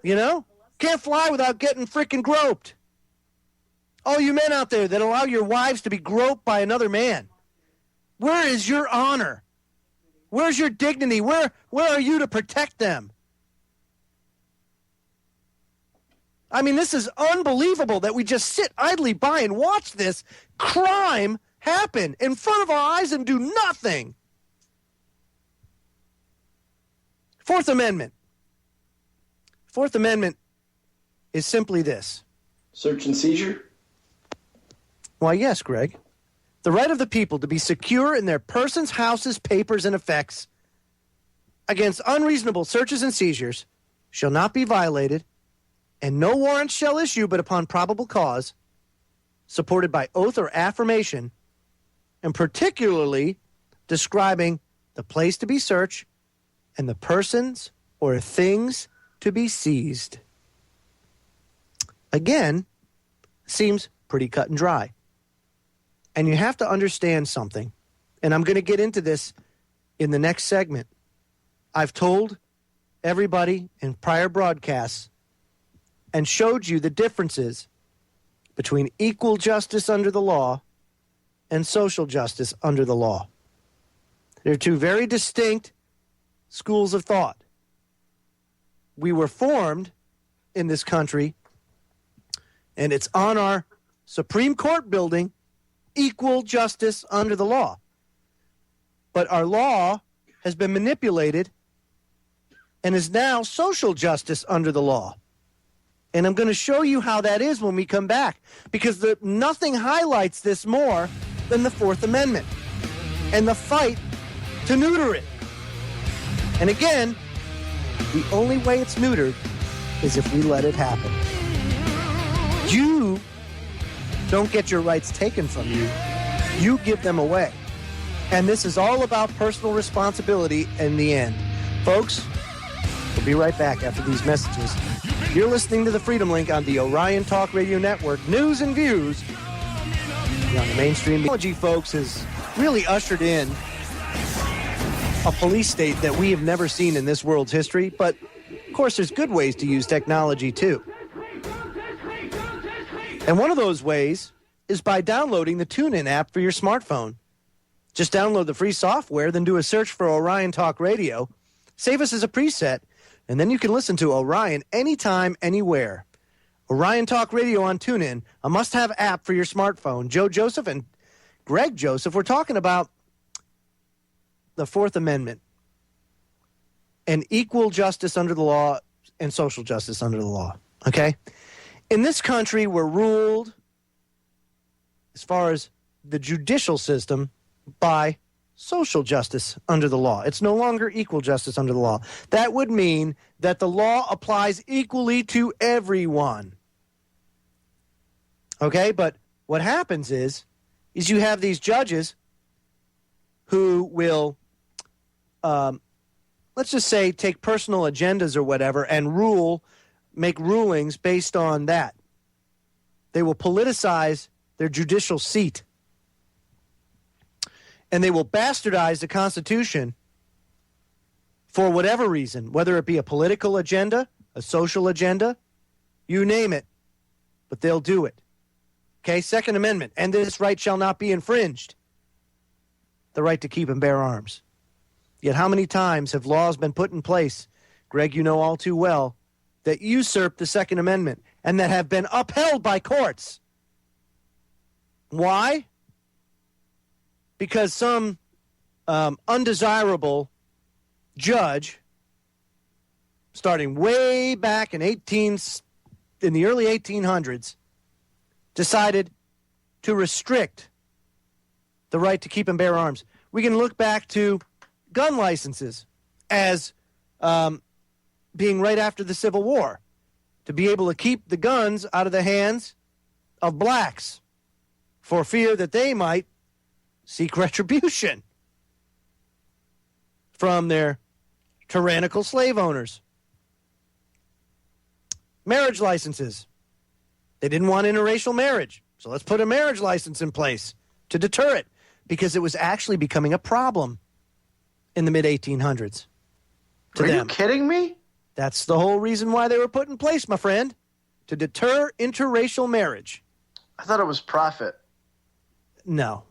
You know? Can't fly without getting freaking groped. All you men out there that allow your wives to be groped by another man. Where is your honor? Where's your dignity? Where are you to protect them? I mean, this is unbelievable that we just sit idly by and watch this crime happen in front of our eyes and do nothing. Fourth Amendment. Fourth Amendment is simply this. Search and seizure? Why, yes, Greg. The right of the people to be secure in their persons, houses, papers, and effects against unreasonable searches and seizures shall not be violated, and no warrant shall issue but upon probable cause, supported by oath or affirmation, and particularly describing the place to be searched and the persons or things to be seized. Again, seems pretty cut and dry. And you have to understand something, and I'm going to get into this in the next segment. I've told everybody in prior broadcasts and showed you the differences between equal justice under the law and social justice under the law. They're two very distinct schools of thought. We were formed in this country, and it's on our Supreme Court building, equal justice under the law. But our law has been manipulated and is now social justice under the law. And I'm going to show you how that is when we come back, because nothing highlights this more than the Fourth Amendment and the fight to neuter it. And again, the only way it's neutered is if we let it happen. You don't get your rights taken from you. You give them away. And this is all about personal responsibility in the end. Folks, we'll be right back after these messages. You're listening to the Freedom Link on the Orion Talk Radio Network. News and views on the mainstream. Technology, folks, has really ushered in a police state that we have never seen in this world's history. But, of course, there's good ways to use technology, too. And one of those ways is by downloading the TuneIn app for your smartphone. Just download the free software, then do a search for Orion Talk Radio. Save us as a preset, and then you can listen to Orion anytime, anywhere. Orion Talk Radio on TuneIn, a must-have app for your smartphone. Joe Joseph and Greg Joseph, we're talking about the Fourth Amendment and equal justice under the law and social justice under the law, okay? In this country, we're ruled, as far as the judicial system, by social justice under the law. It's no longer equal justice under the law. That would mean that the law applies equally to everyone. Okay, but what happens is you have these judges who will, let's just say, take personal agendas or whatever and make rulings based on that. They will politicize their judicial seat. And they will bastardize the Constitution for whatever reason, whether it be a political agenda, a social agenda, you name it, but they'll do it. Okay, Second Amendment, and this right shall not be infringed. The right to keep and bear arms. Yet how many times have laws been put in place, Greg, you know all too well, that usurp the Second Amendment and that have been upheld by courts? Why? Because some undesirable judge, starting way back in the early 1800s, decided to restrict the right to keep and bear arms. We can look back to gun licenses as being right after the Civil War, to be able to keep the guns out of the hands of blacks for fear that they might seek retribution from their tyrannical slave owners. Marriage licenses They didn't want interracial marriage. So let's put a marriage license in place to deter it, because it was actually becoming a problem in the mid-1800s. Are you kidding me? That's the whole reason why they were put in place, my friend, to deter interracial marriage. I thought it was profit. No.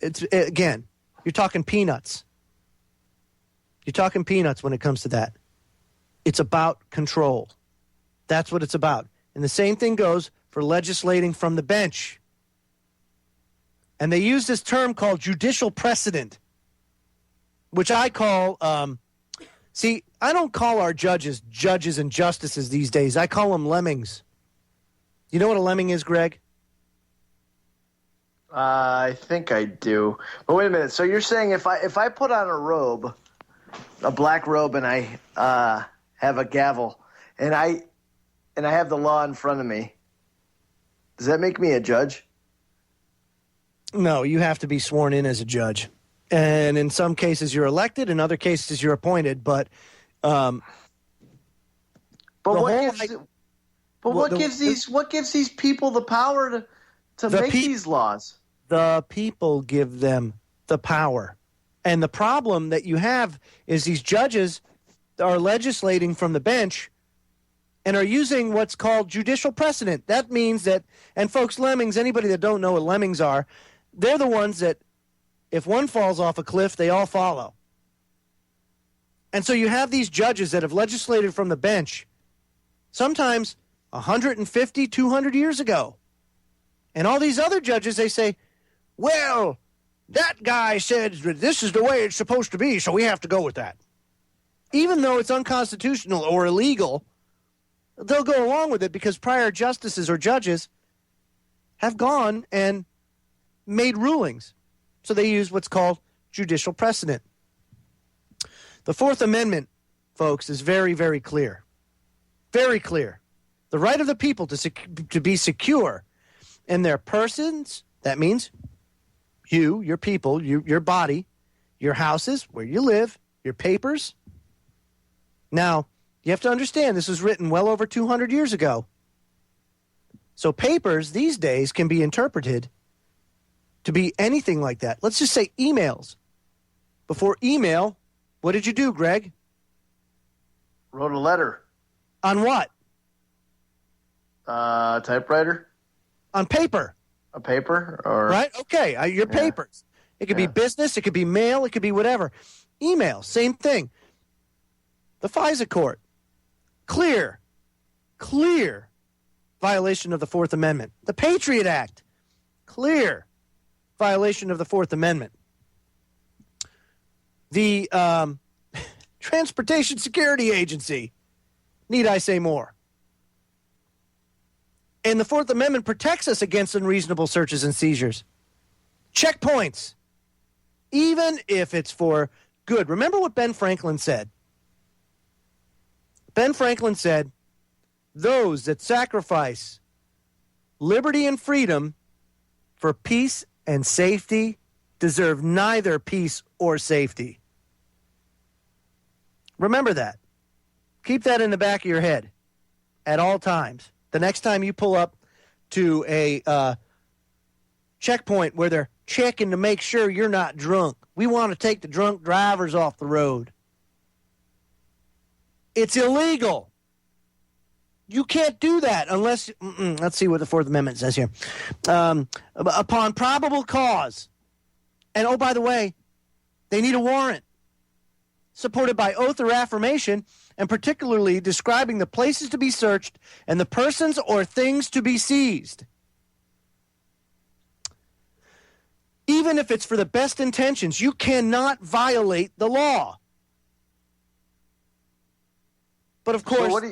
Again, you're talking peanuts. You're talking peanuts when it comes to that. It's about control. That's what it's about. And the same thing goes for legislating from the bench. And they use this term called judicial precedent, which I call, I don't call our judges and justices these days. I call them lemmings. You know what a lemming is, Greg? I think I do. But wait a minute. So you're saying if I put on a robe, a black robe, and I have a gavel, and I have the law in front of me, does that make me a judge? No, you have to be sworn in as a judge. And in some cases you're elected, in other cases you're appointed, but what gives these people the power to make these laws? The people give them the power. And the problem that you have is these judges are legislating from the bench and are using what's called judicial precedent. That means that, and folks, lemmings, anybody that don't know what lemmings are, they're the ones that if one falls off a cliff, they all follow. And so you have these judges that have legislated from the bench, sometimes 150, 200 years ago. And all these other judges, they say, well, that guy said this is the way it's supposed to be, so we have to go with that. Even though it's unconstitutional or illegal, they'll go along with it because prior justices or judges have gone and made rulings. So they use what's called judicial precedent. The Fourth Amendment, folks, is very, very clear. Very clear. The right of the people to be secure in their persons, that means you, your people, your body, your houses, where you live, your papers. Now, you have to understand this was written well over 200 years ago. So papers these days can be interpreted to be anything like that. Let's just say emails. Before email, what did you do, Greg? Wrote a letter. On what? Typewriter. On paper. A paper? Or right? Okay, your papers. It could be business, it could be mail, it could be whatever. Email, same thing. The FISA court. Clear violation of the Fourth Amendment. The Patriot Act. Clear violation of the Fourth Amendment. The Transportation Security Agency. Need I say more? And the Fourth Amendment protects us against unreasonable searches and seizures. Checkpoints. Even if it's for good. Remember what Ben Franklin said. Ben Franklin said, those that sacrifice liberty and freedom for peace and safety deserve neither peace or safety. Remember that. Keep that in the back of your head at all times. The next time you pull up to a checkpoint where they're checking to make sure you're not drunk. We want to take the drunk drivers off the road. It's illegal. You can't do that unless, let's see what the Fourth Amendment says here. Upon probable cause. And oh, by the way, they need a warrant. Supported by oath or affirmation, and particularly describing the places to be searched and the persons or things to be seized. Even if it's for the best intentions, you cannot violate the law. But of course, what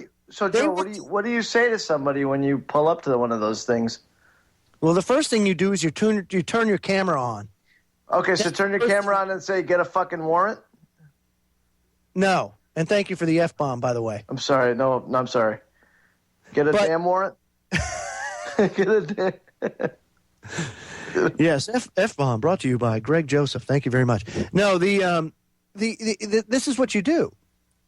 do you say to somebody when you pull up to one of those things? Well, the first thing you do is you turn your camera on. Okay, so turn your camera on and say, get a fucking warrant? No. And thank you for the F-bomb, by the way. I'm sorry. No, I'm sorry. Get a damn warrant? Get a damn... Yes, F-bomb brought to you by Greg Joseph. Thank you very much. No, this is what you do.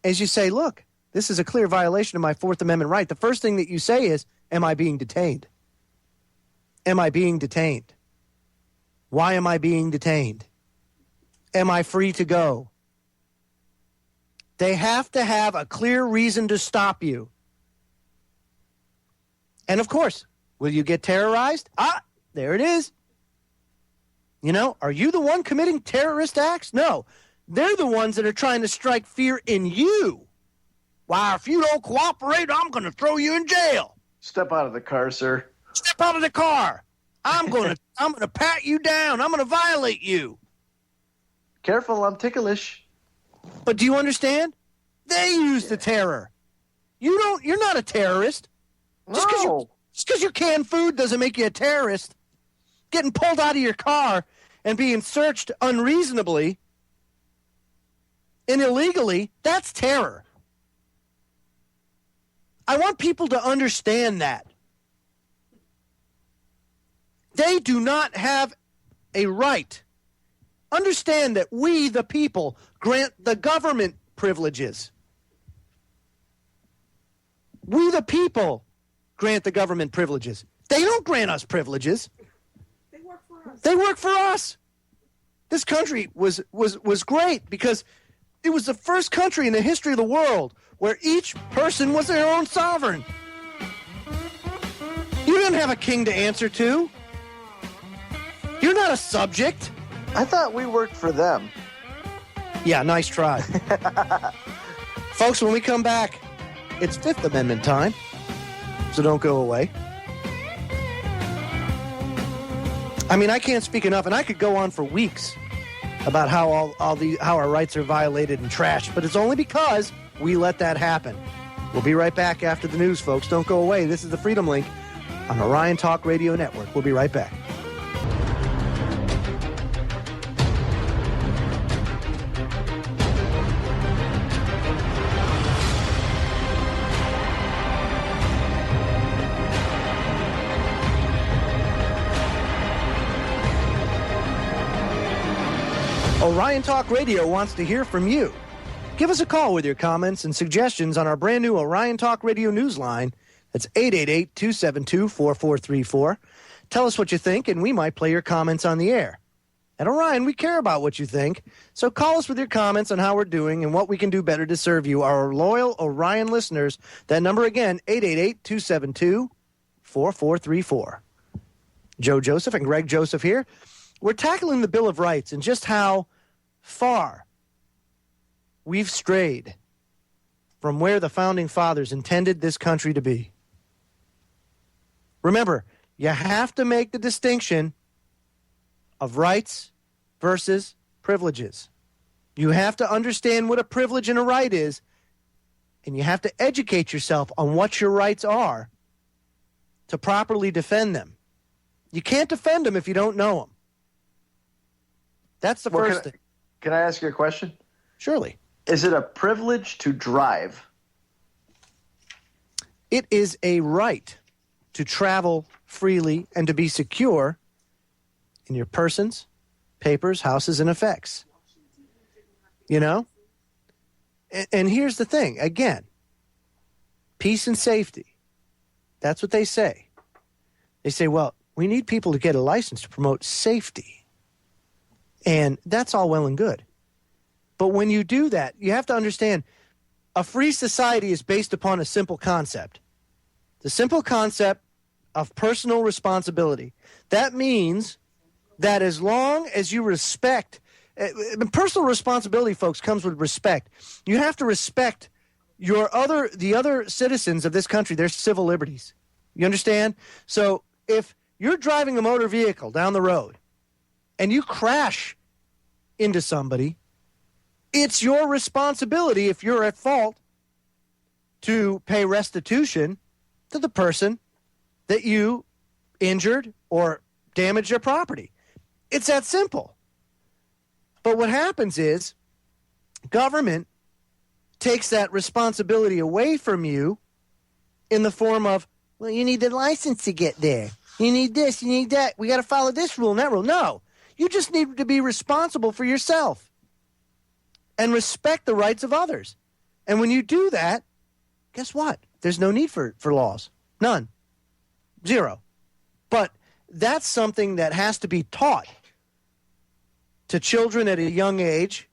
Is you say, look, this is a clear violation of my Fourth Amendment right. The first thing that you say is, am I being detained? am I being detained? Why am I being detained? Am I free to go? They have to have a clear reason to stop you. And of course, will you get terrorized? There it is. You know, are you the one committing terrorist acts? No. They're the ones that are trying to strike fear in you. Why, if you don't cooperate, I'm going to throw you in jail. Step out of the car, sir. Step out of the car. I'm going to pat you down. I'm going to violate you. Careful, I'm ticklish. But do you understand? They use the terror. You're not a terrorist. Just because you can food doesn't make you a terrorist. Getting pulled out of your car and being searched unreasonably and illegally, that's terror. I want people to understand that. They do not have a right. Understand that we, the people, grant the government privileges. We, the people, grant the government privileges. They don't grant us privileges. They work for us. They work for us. This country was great because it was the first country in the history of the world where each person was their own sovereign. You didn't have a king to answer to. You're not a subject. I thought we worked for them. Yeah, nice try. Folks, when we come back, it's Fifth Amendment time, so don't go away. I mean, I can't speak enough, and I could go on for weeks about how how our rights are violated and trashed, but it's only because we let that happen. We'll be right back after the news, folks. Don't go away. This is the Freedom Link on Orion Talk Radio Network. We'll be right back. Orion Talk Radio wants to hear from you. Give us a call with your comments and suggestions on our brand new Orion Talk Radio Newsline. That's 888-272-4434. Tell us what you think, and we might play your comments on the air. At Orion, we care about what you think, so call us with your comments on how we're doing and what we can do better to serve you, our loyal Orion listeners. That number again, 888-272-4434. Joe Joseph and Greg Joseph here. We're tackling the Bill of Rights and just how far we've strayed from where the Founding Fathers intended this country to be. Remember, you have to make the distinction of rights versus privileges. You have to understand what a privilege and a right is, and you have to educate yourself on what your rights are to properly defend them. You can't defend them if you don't know them. That's the first thing. Can I ask you a question? Surely. Is it a privilege to drive? It is a right to travel freely and to be secure in your persons, papers, houses, and effects. You know? And here's the thing. Again, peace and safety. That's what they say. They say, well, we need people to get a license to promote safety. And that's all well and good. But when you do that, you have to understand a free society is based upon a simple concept. The simple concept of personal responsibility. That means that as long as you respect, personal responsibility, folks, comes with respect. You have to respect the other citizens of this country, their civil liberties. You understand? So if you're driving a motor vehicle down the road and you crash into somebody, it's your responsibility, if you're at fault, to pay restitution to the person that you injured or damaged their property. It's that simple. But what happens is government takes that responsibility away from you in the form of, well, you need a license to get there. You need this, you need that. We got to follow this rule and that rule. No, you just need to be responsible for yourself and respect the rights of others. And when you do that, guess what? There's no need for laws. None. Zero. But that's something that has to be taught to children at a young age.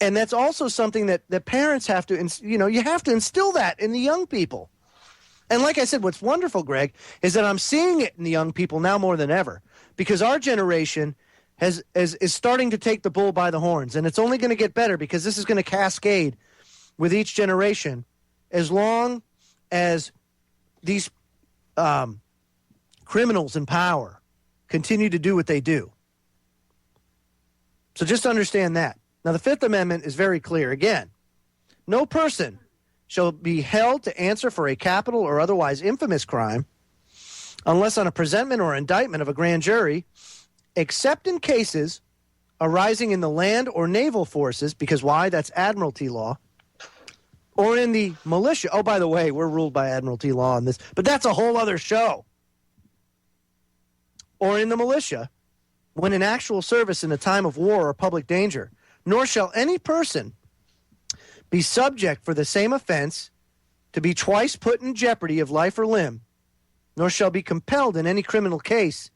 And that's also something that parents have to, you have to instill that in the young people. And like I said, what's wonderful, Greg, is that I'm seeing it in the young people now more than ever, because our generation is starting to take the bull by the horns, and it's only going to get better because this is going to cascade with each generation as long as these criminals in power continue to do what they do. So just understand that. Now, the Fifth Amendment is very clear. Again, no person shall be held to answer for a capital or otherwise infamous crime unless on a presentment or indictment of a grand jury, except in cases arising in the land or naval forces, because why? That's admiralty law, or in the militia. Oh, by the way, we're ruled by admiralty law on this, but that's a whole other show. Or in the militia, when in actual service in a time of war or public danger, nor shall any person be subject for the same offense to be twice put in jeopardy of life or limb, nor shall be compelled in any criminal case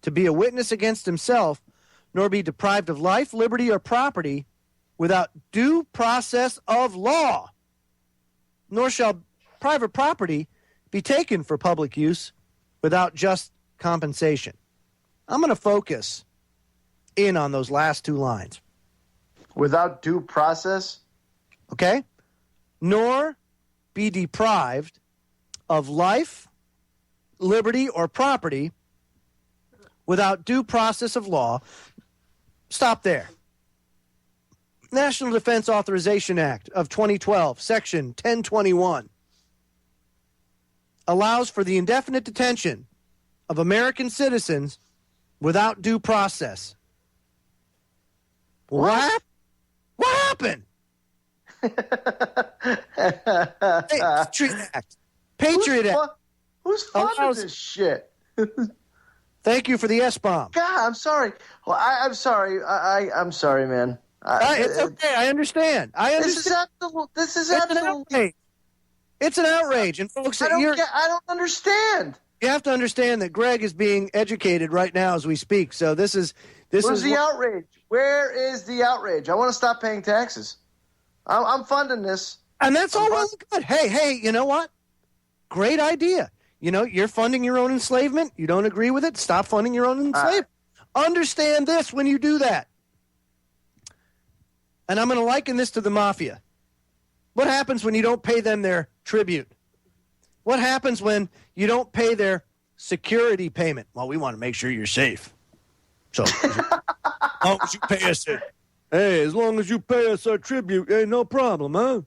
to be a witness against himself, nor be deprived of life, liberty, or property without due process of law, nor shall private property be taken for public use without just compensation. I'm going to focus in on those last two lines. Without due process? Okay? Nor be deprived of life, liberty, or property without due process of law. Stop there. National Defense Authorization Act of 2012, Section 1021, allows for the indefinite detention of American citizens without due process. What? What happened? Patriot Act. Patriot Act. Who's funding this shit? Thank you for the S-bomb. God, I'm sorry. Well, I'm sorry. I'm sorry, man. It's okay. I understand. This is absolutely. It's an outrage, and folks, I don't understand. You have to understand that Greg is being educated right now as we speak. So Where's the outrage? Where is the outrage? I want to stop paying taxes. I'm funding this. And that's all well and good. Hey, you know what? Great idea. You're funding your own enslavement. You don't agree with it? Stop funding your own enslavement. Understand this when you do that. And I'm going to liken this to the mafia. What happens when you don't pay them their tribute? What happens when you don't pay their security payment? Well, we want to make sure you're safe. So, as long as you pay us as long as you pay us our tribute, ain't no problem, huh?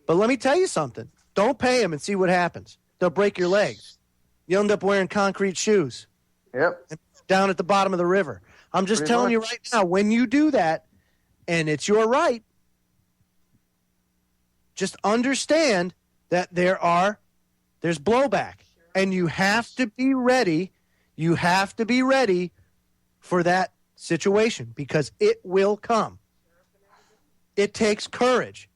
But let me tell you something. Don't pay them and see what happens. They'll break your legs. You'll end up wearing concrete shoes. Yep. Down at the bottom of the river. I'm just telling you right now, when you do that, and it's your right, just understand that there's blowback. And you have to be ready. You have to be ready for that situation because it will come. It takes courage.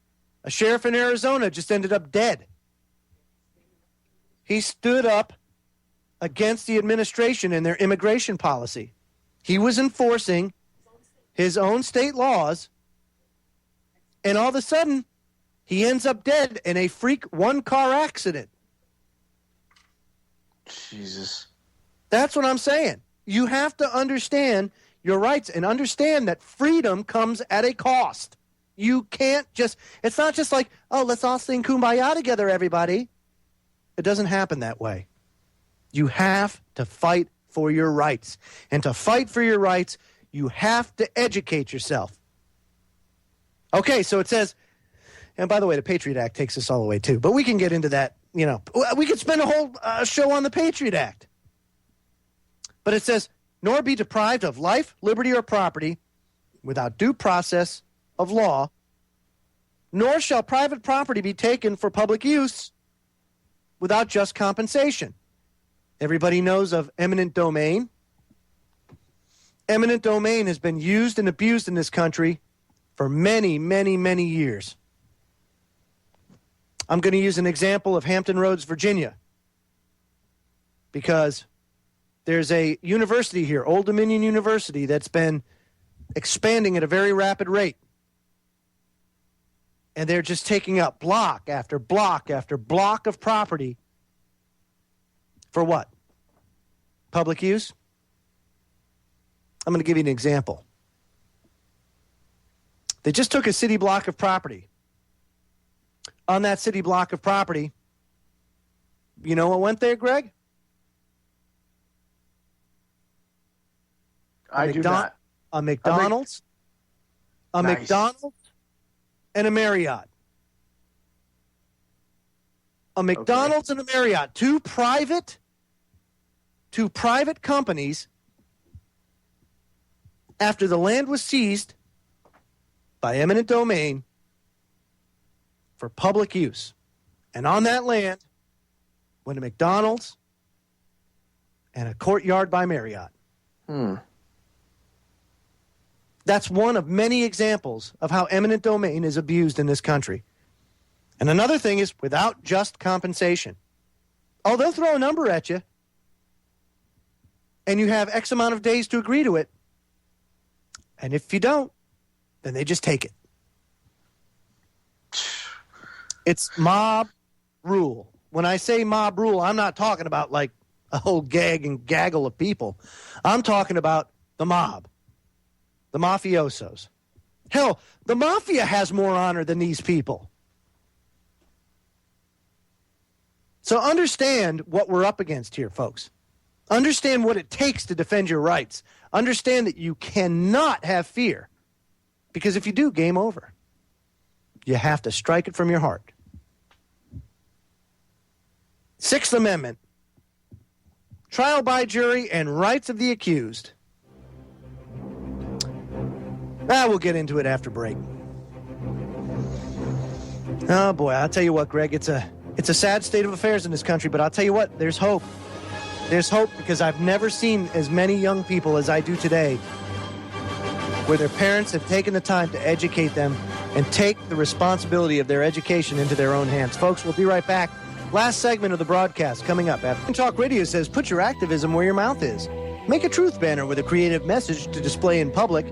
A sheriff in Arizona just ended up dead. He stood up against the administration and their immigration policy. He was enforcing his own state laws, and all of a sudden, he ends up dead in a freak one-car accident. Jesus. That's what I'm saying. You have to understand your rights and understand that freedom comes at a cost. You can't it's not just like, oh, let's all sing Kumbaya together, everybody. It doesn't happen that way. You have to fight for your rights. And to fight for your rights, you have to educate yourself. Okay, so it says, and by the way, the Patriot Act takes us all the way too, but we can get into that, we could spend a whole show on the Patriot Act. But it says, nor be deprived of life, liberty, or property without due process of law, nor shall private property be taken for public use without just compensation. Everybody knows of eminent domain. Eminent domain has been used and abused in this country for many, many, many years. I'm going to use an example of Hampton Roads, Virginia, because There's a university here, Old Dominion University, that's been expanding at a very rapid rate. And they're just taking up block after block after block of property. For what? Public use? I'm going to give you an example. They just took a city block of property. On that city block of property, you know what went there, Greg? I do not. A McDonald's, Nice. McDonald's, and a Marriott. A McDonald's and a Marriott, two private companies, after the land was seized by eminent domain for public use. And on that land went a McDonald's and a Courtyard by Marriott. That's one of many examples of how eminent domain is abused in this country. And another thing is without just compensation. Oh, they'll throw a number at you, and you have X amount of days to agree to it. And if you don't, then they just take it. It's mob rule. When I say mob rule, I'm not talking about like a whole gag and gaggle of people. I'm talking about the mob, the mafiosos. Hell, the mafia has more honor than these people. So understand what we're up against here, folks. Understand what it takes to defend your rights. Understand that you cannot have fear, because if you do, game over. You have to strike it from your heart. Sixth Amendment, trial by jury and rights of the accused. We'll get into it after break. Oh boy, I'll tell you what, Greg, it's a sad state of affairs in this country, but I'll tell you what, there's hope. There's hope, because I've never seen as many young people as I do today where their parents have taken the time to educate them and take the responsibility of their education into their own hands. Folks, we'll be right back. Last segment of the broadcast coming up. After Talk Radio says, put your activism where your mouth is. Make a truth banner with a creative message to display in public.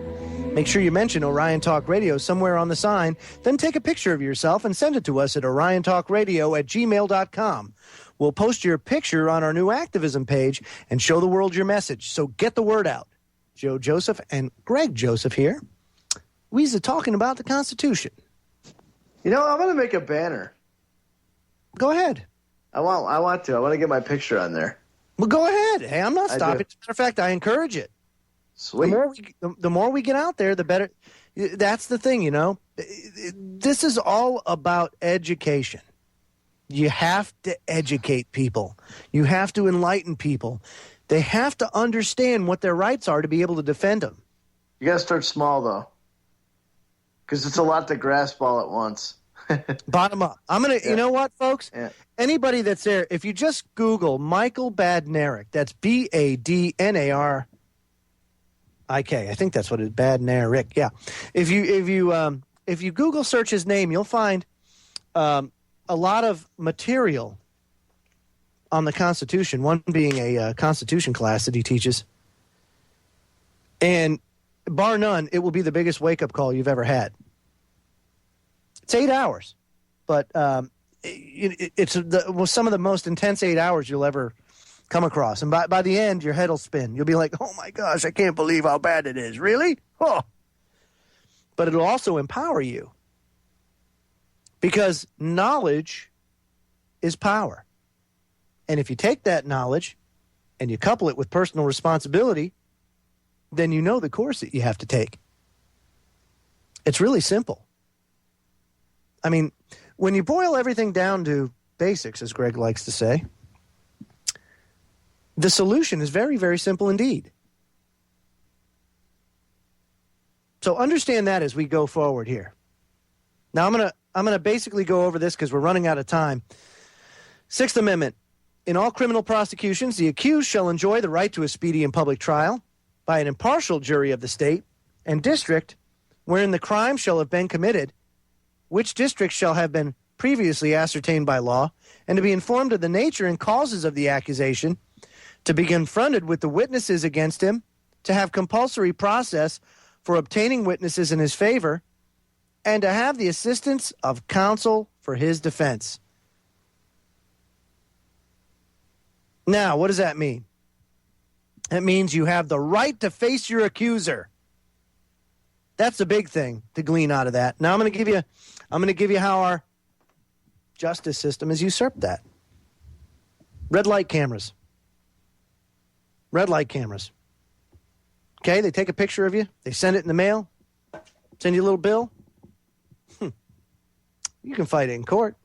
Make sure you mention Orion Talk Radio somewhere on the sign. Then take a picture of yourself and send it to us at oriontalkradio@gmail.com. We'll post your picture on our new activism page and show the world your message. So get the word out. Joe Joseph and Greg Joseph here. We're talking about the Constitution. You know, I'm going to make a banner. Go ahead. I want to. I want to get my picture on there. Well, go ahead. Hey, I'm not stopping. As a matter of fact, I encourage it. Sweet. The more we get out there, the better. That's the thing, you know. This is all about education. You have to educate people. You have to enlighten people. They have to understand what their rights are to be able to defend them. You got to start small, though, because it's a lot to grasp all at once. Bottom up. You know what, folks? Yeah. Anybody that's there, if you just Google Michael Badnarik, that's Badnarik. I think that's what it is, Badnarik. Yeah. If you Google search his name, you'll find a lot of material on the Constitution, one being a Constitution class that he teaches. And bar none, it will be the biggest wake-up call you've ever had. It's 8 hours, but it's some of the most intense 8 hours you'll ever come across. And by the end, your head will spin. You'll be like, oh my gosh, I can't believe how bad it is. Really? Oh. But it'll also empower you, because knowledge is power. And if you take that knowledge and you couple it with personal responsibility, then you know the course that you have to take. It's really simple. I mean, when you boil everything down to basics, as Greg likes to say, the solution is very, very simple indeed. So understand that as we go forward here. Now, I'm gonna basically go over this because we're running out of time. Sixth Amendment. In all criminal prosecutions, the accused shall enjoy the right to a speedy and public trial by an impartial jury of the state and district wherein the crime shall have been committed, which district shall have been previously ascertained by law, and to be informed of the nature and causes of the accusation, to be confronted with the witnesses against him, to have compulsory process for obtaining witnesses in his favor, and to have the assistance of counsel for his defense. Now, what does that mean? It means you have the right to face your accuser. That's the big thing to glean out of that. Now I'm going to give you how our justice system has usurped that. Red light cameras. Red light cameras. Okay, they take a picture of you. They send it in the mail. Send you a little bill. You can fight it in court.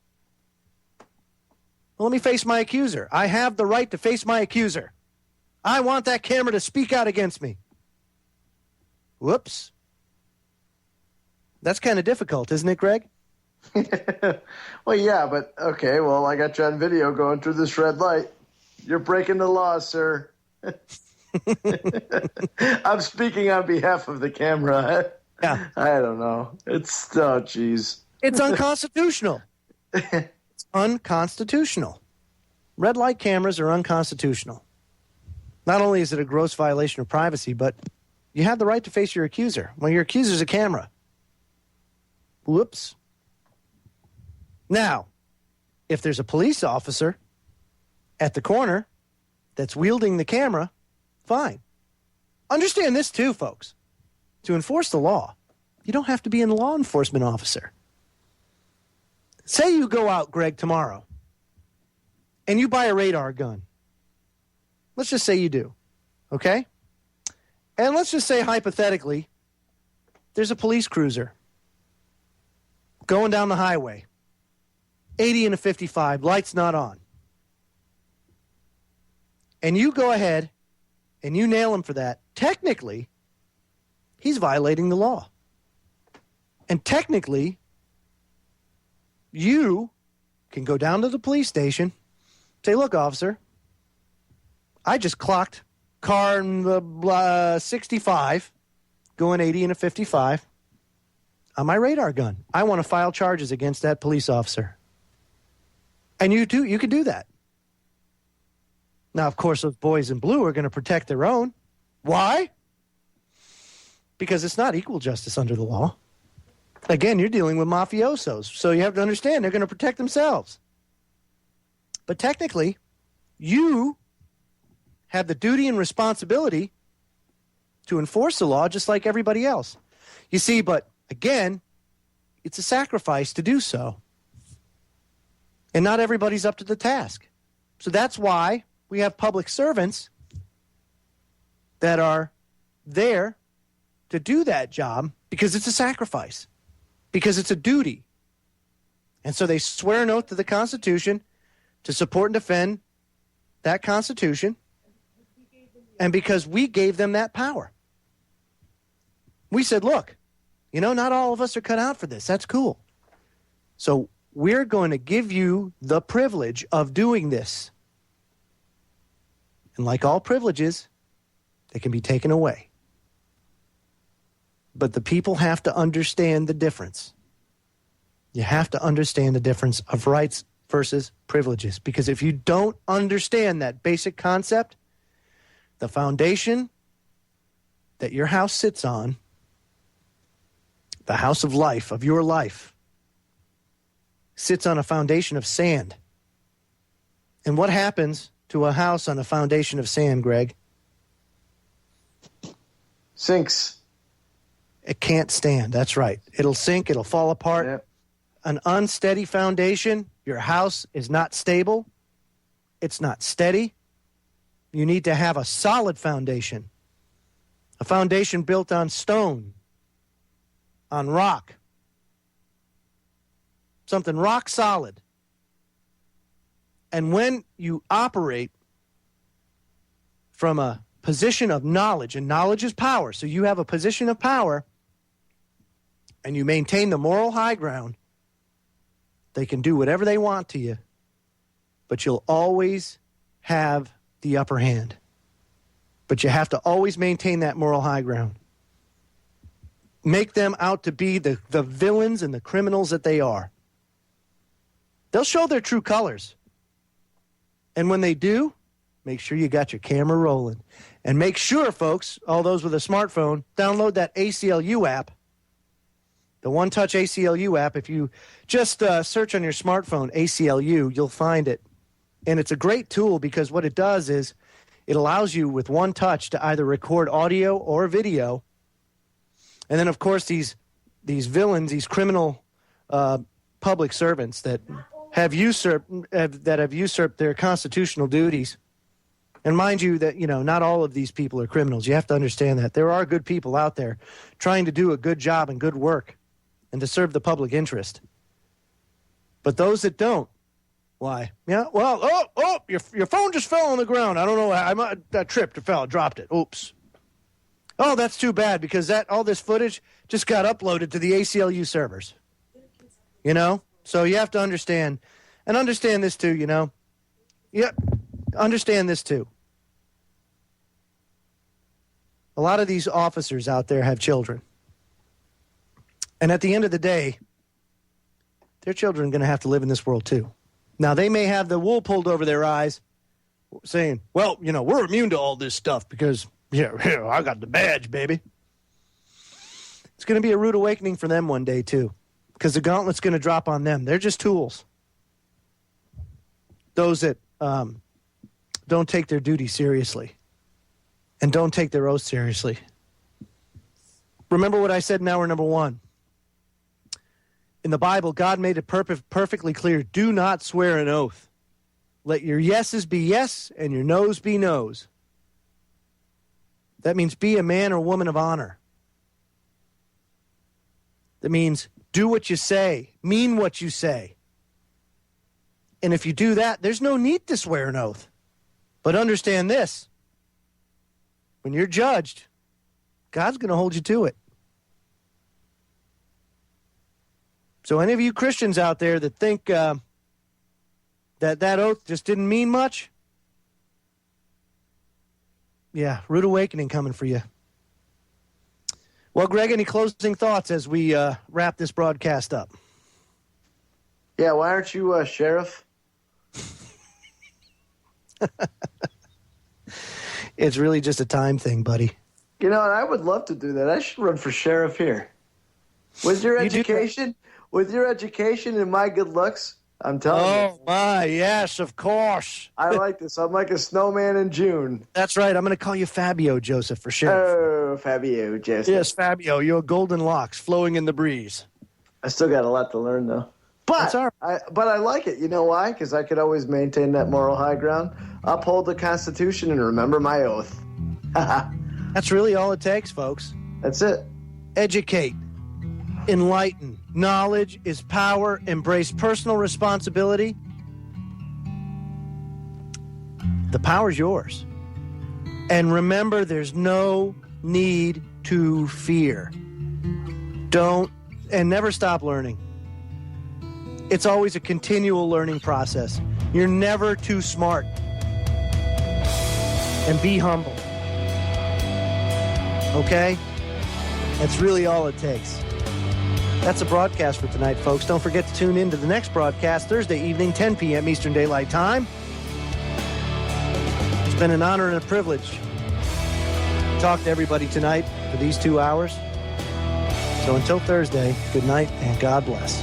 Well, let me face my accuser. I have the right to face my accuser. I want that camera to speak out against me. Whoops. That's kind of difficult, isn't it, Greg? Well, yeah, but okay, well, I got you on video going through this red light. You're breaking the law, sir. I'm speaking on behalf of the camera. Yeah. I don't know. Oh, geez. It's unconstitutional. It's unconstitutional. Red light cameras are unconstitutional. Not only is it a gross violation of privacy, but you have the right to face your accuser. Well, your accuser's a camera. Whoops. Now, if there's a police officer at the corner that's wielding the camera, fine. Understand this too, folks. To enforce the law, you don't have to be a law enforcement officer. Say you go out, Greg, tomorrow, and you buy a radar gun. Let's just say you do, okay? And let's just say, hypothetically, there's a police cruiser going down the highway, 80 and a 55, lights not on. And you go ahead and you nail him for that. Technically, he's violating the law. And technically, you can go down to the police station, say, look, officer, I just clocked car 65 going 80 and a 55 on my radar gun. I want to file charges against that police officer. And you can do that. Now, of course, those boys in blue are going to protect their own. Why? Because it's not equal justice under the law. Again, you're dealing with mafiosos, so you have to understand they're going to protect themselves. But technically, you have the duty and responsibility to enforce the law just like everybody else. You see, but again, it's a sacrifice to do so. And not everybody's up to the task. So that's why we have public servants that are there to do that job, because it's a sacrifice, because it's a duty. And so they swear an oath to the Constitution to support and defend that Constitution, and because we gave them that power. We said, look, not all of us are cut out for this. That's cool. So we're going to give you the privilege of doing this. And like all privileges, they can be taken away. But the people have to understand the difference. You have to understand the difference of rights versus privileges. Because if you don't understand that basic concept, the foundation that your house sits on, the house of life, of your life, sits on a foundation of sand. And what happens to a house on a foundation of sand, Greg? Sinks. It can't stand. That's right. It'll sink. It'll fall apart. Yep. An unsteady foundation, your house is not stable. It's not steady. You need to have a solid foundation. A foundation built on stone, on rock. Something rock solid. And when you operate from a position of knowledge, and knowledge is power, so you have a position of power, and you maintain the moral high ground, they can do whatever they want to you, but you'll always have the upper hand. But you have to always maintain that moral high ground. Make them out to be the villains and the criminals that they are. They'll show their true colors. And when they do, make sure you got your camera rolling. And make sure, folks, all those with a smartphone, download that ACLU app, the One Touch ACLU app. If you just search on your smartphone ACLU, you'll find it. And it's a great tool because what it does is it allows you with one touch to either record audio or video. And then, of course, these villains, these criminal public servants that have usurped their constitutional duties. And mind you that, not all of these people are criminals. You have to understand that. There are good people out there trying to do a good job and good work and to serve the public interest. But those that don't, why? Yeah, well, your phone just fell on the ground. I don't know. I tripped or fell, dropped it. Oops. Oh, that's too bad because all this footage just got uploaded to the ACLU servers. So you have to understand, and understand this too, Yep, understand this too. A lot of these officers out there have children. And at the end of the day, their children are going to have to live in this world too. Now, they may have the wool pulled over their eyes saying, well, we're immune to all this stuff because, I got the badge, baby. It's going to be a rude awakening for them one day too because the gauntlet's going to drop on them. They're just tools. Those that don't take their duty seriously and don't take their oath seriously. Remember what I said in hour number 1. In the Bible, God made it perfectly clear, do not swear an oath. Let your yeses be yes and your noes be noes. That means be a man or woman of honor. That means do what you say, mean what you say. And if you do that, there's no need to swear an oath. But understand this, when you're judged, God's going to hold you to it. So any of you Christians out there that think that oath just didn't mean much, yeah, rude awakening coming for you. Well, Greg, any closing thoughts as we wrap this broadcast up? Yeah, why aren't you sheriff? It's really just a time thing, buddy. And I would love to do that. I should run for sheriff here. With your education, and my good looks, I'm telling you. Oh, my, yes, of course. I like this. I'm like a snowman in June. That's right. I'm going to call you Fabio Joseph for sheriff. Oh, Fabio Joseph. Yes, Fabio, your golden locks flowing in the breeze. I still got a lot to learn, though. But I like it. You know why? Because I could always maintain that moral high ground, uphold the Constitution, and remember my oath. That's really all it takes, folks. That's it. Educate. Enlighten. Knowledge is power. Embrace personal responsibility. The power's yours. And remember, there's no need to fear. Don't, and never stop learning. It's always a continual learning process. You're never too smart. And be humble. Okay? That's really all it takes. That's a broadcast for tonight, folks. Don't forget to tune in to the next broadcast Thursday evening, 10 p.m. Eastern Daylight Time. It's been an honor and a privilege to talk to everybody tonight for these 2 hours. So until Thursday, good night and God bless.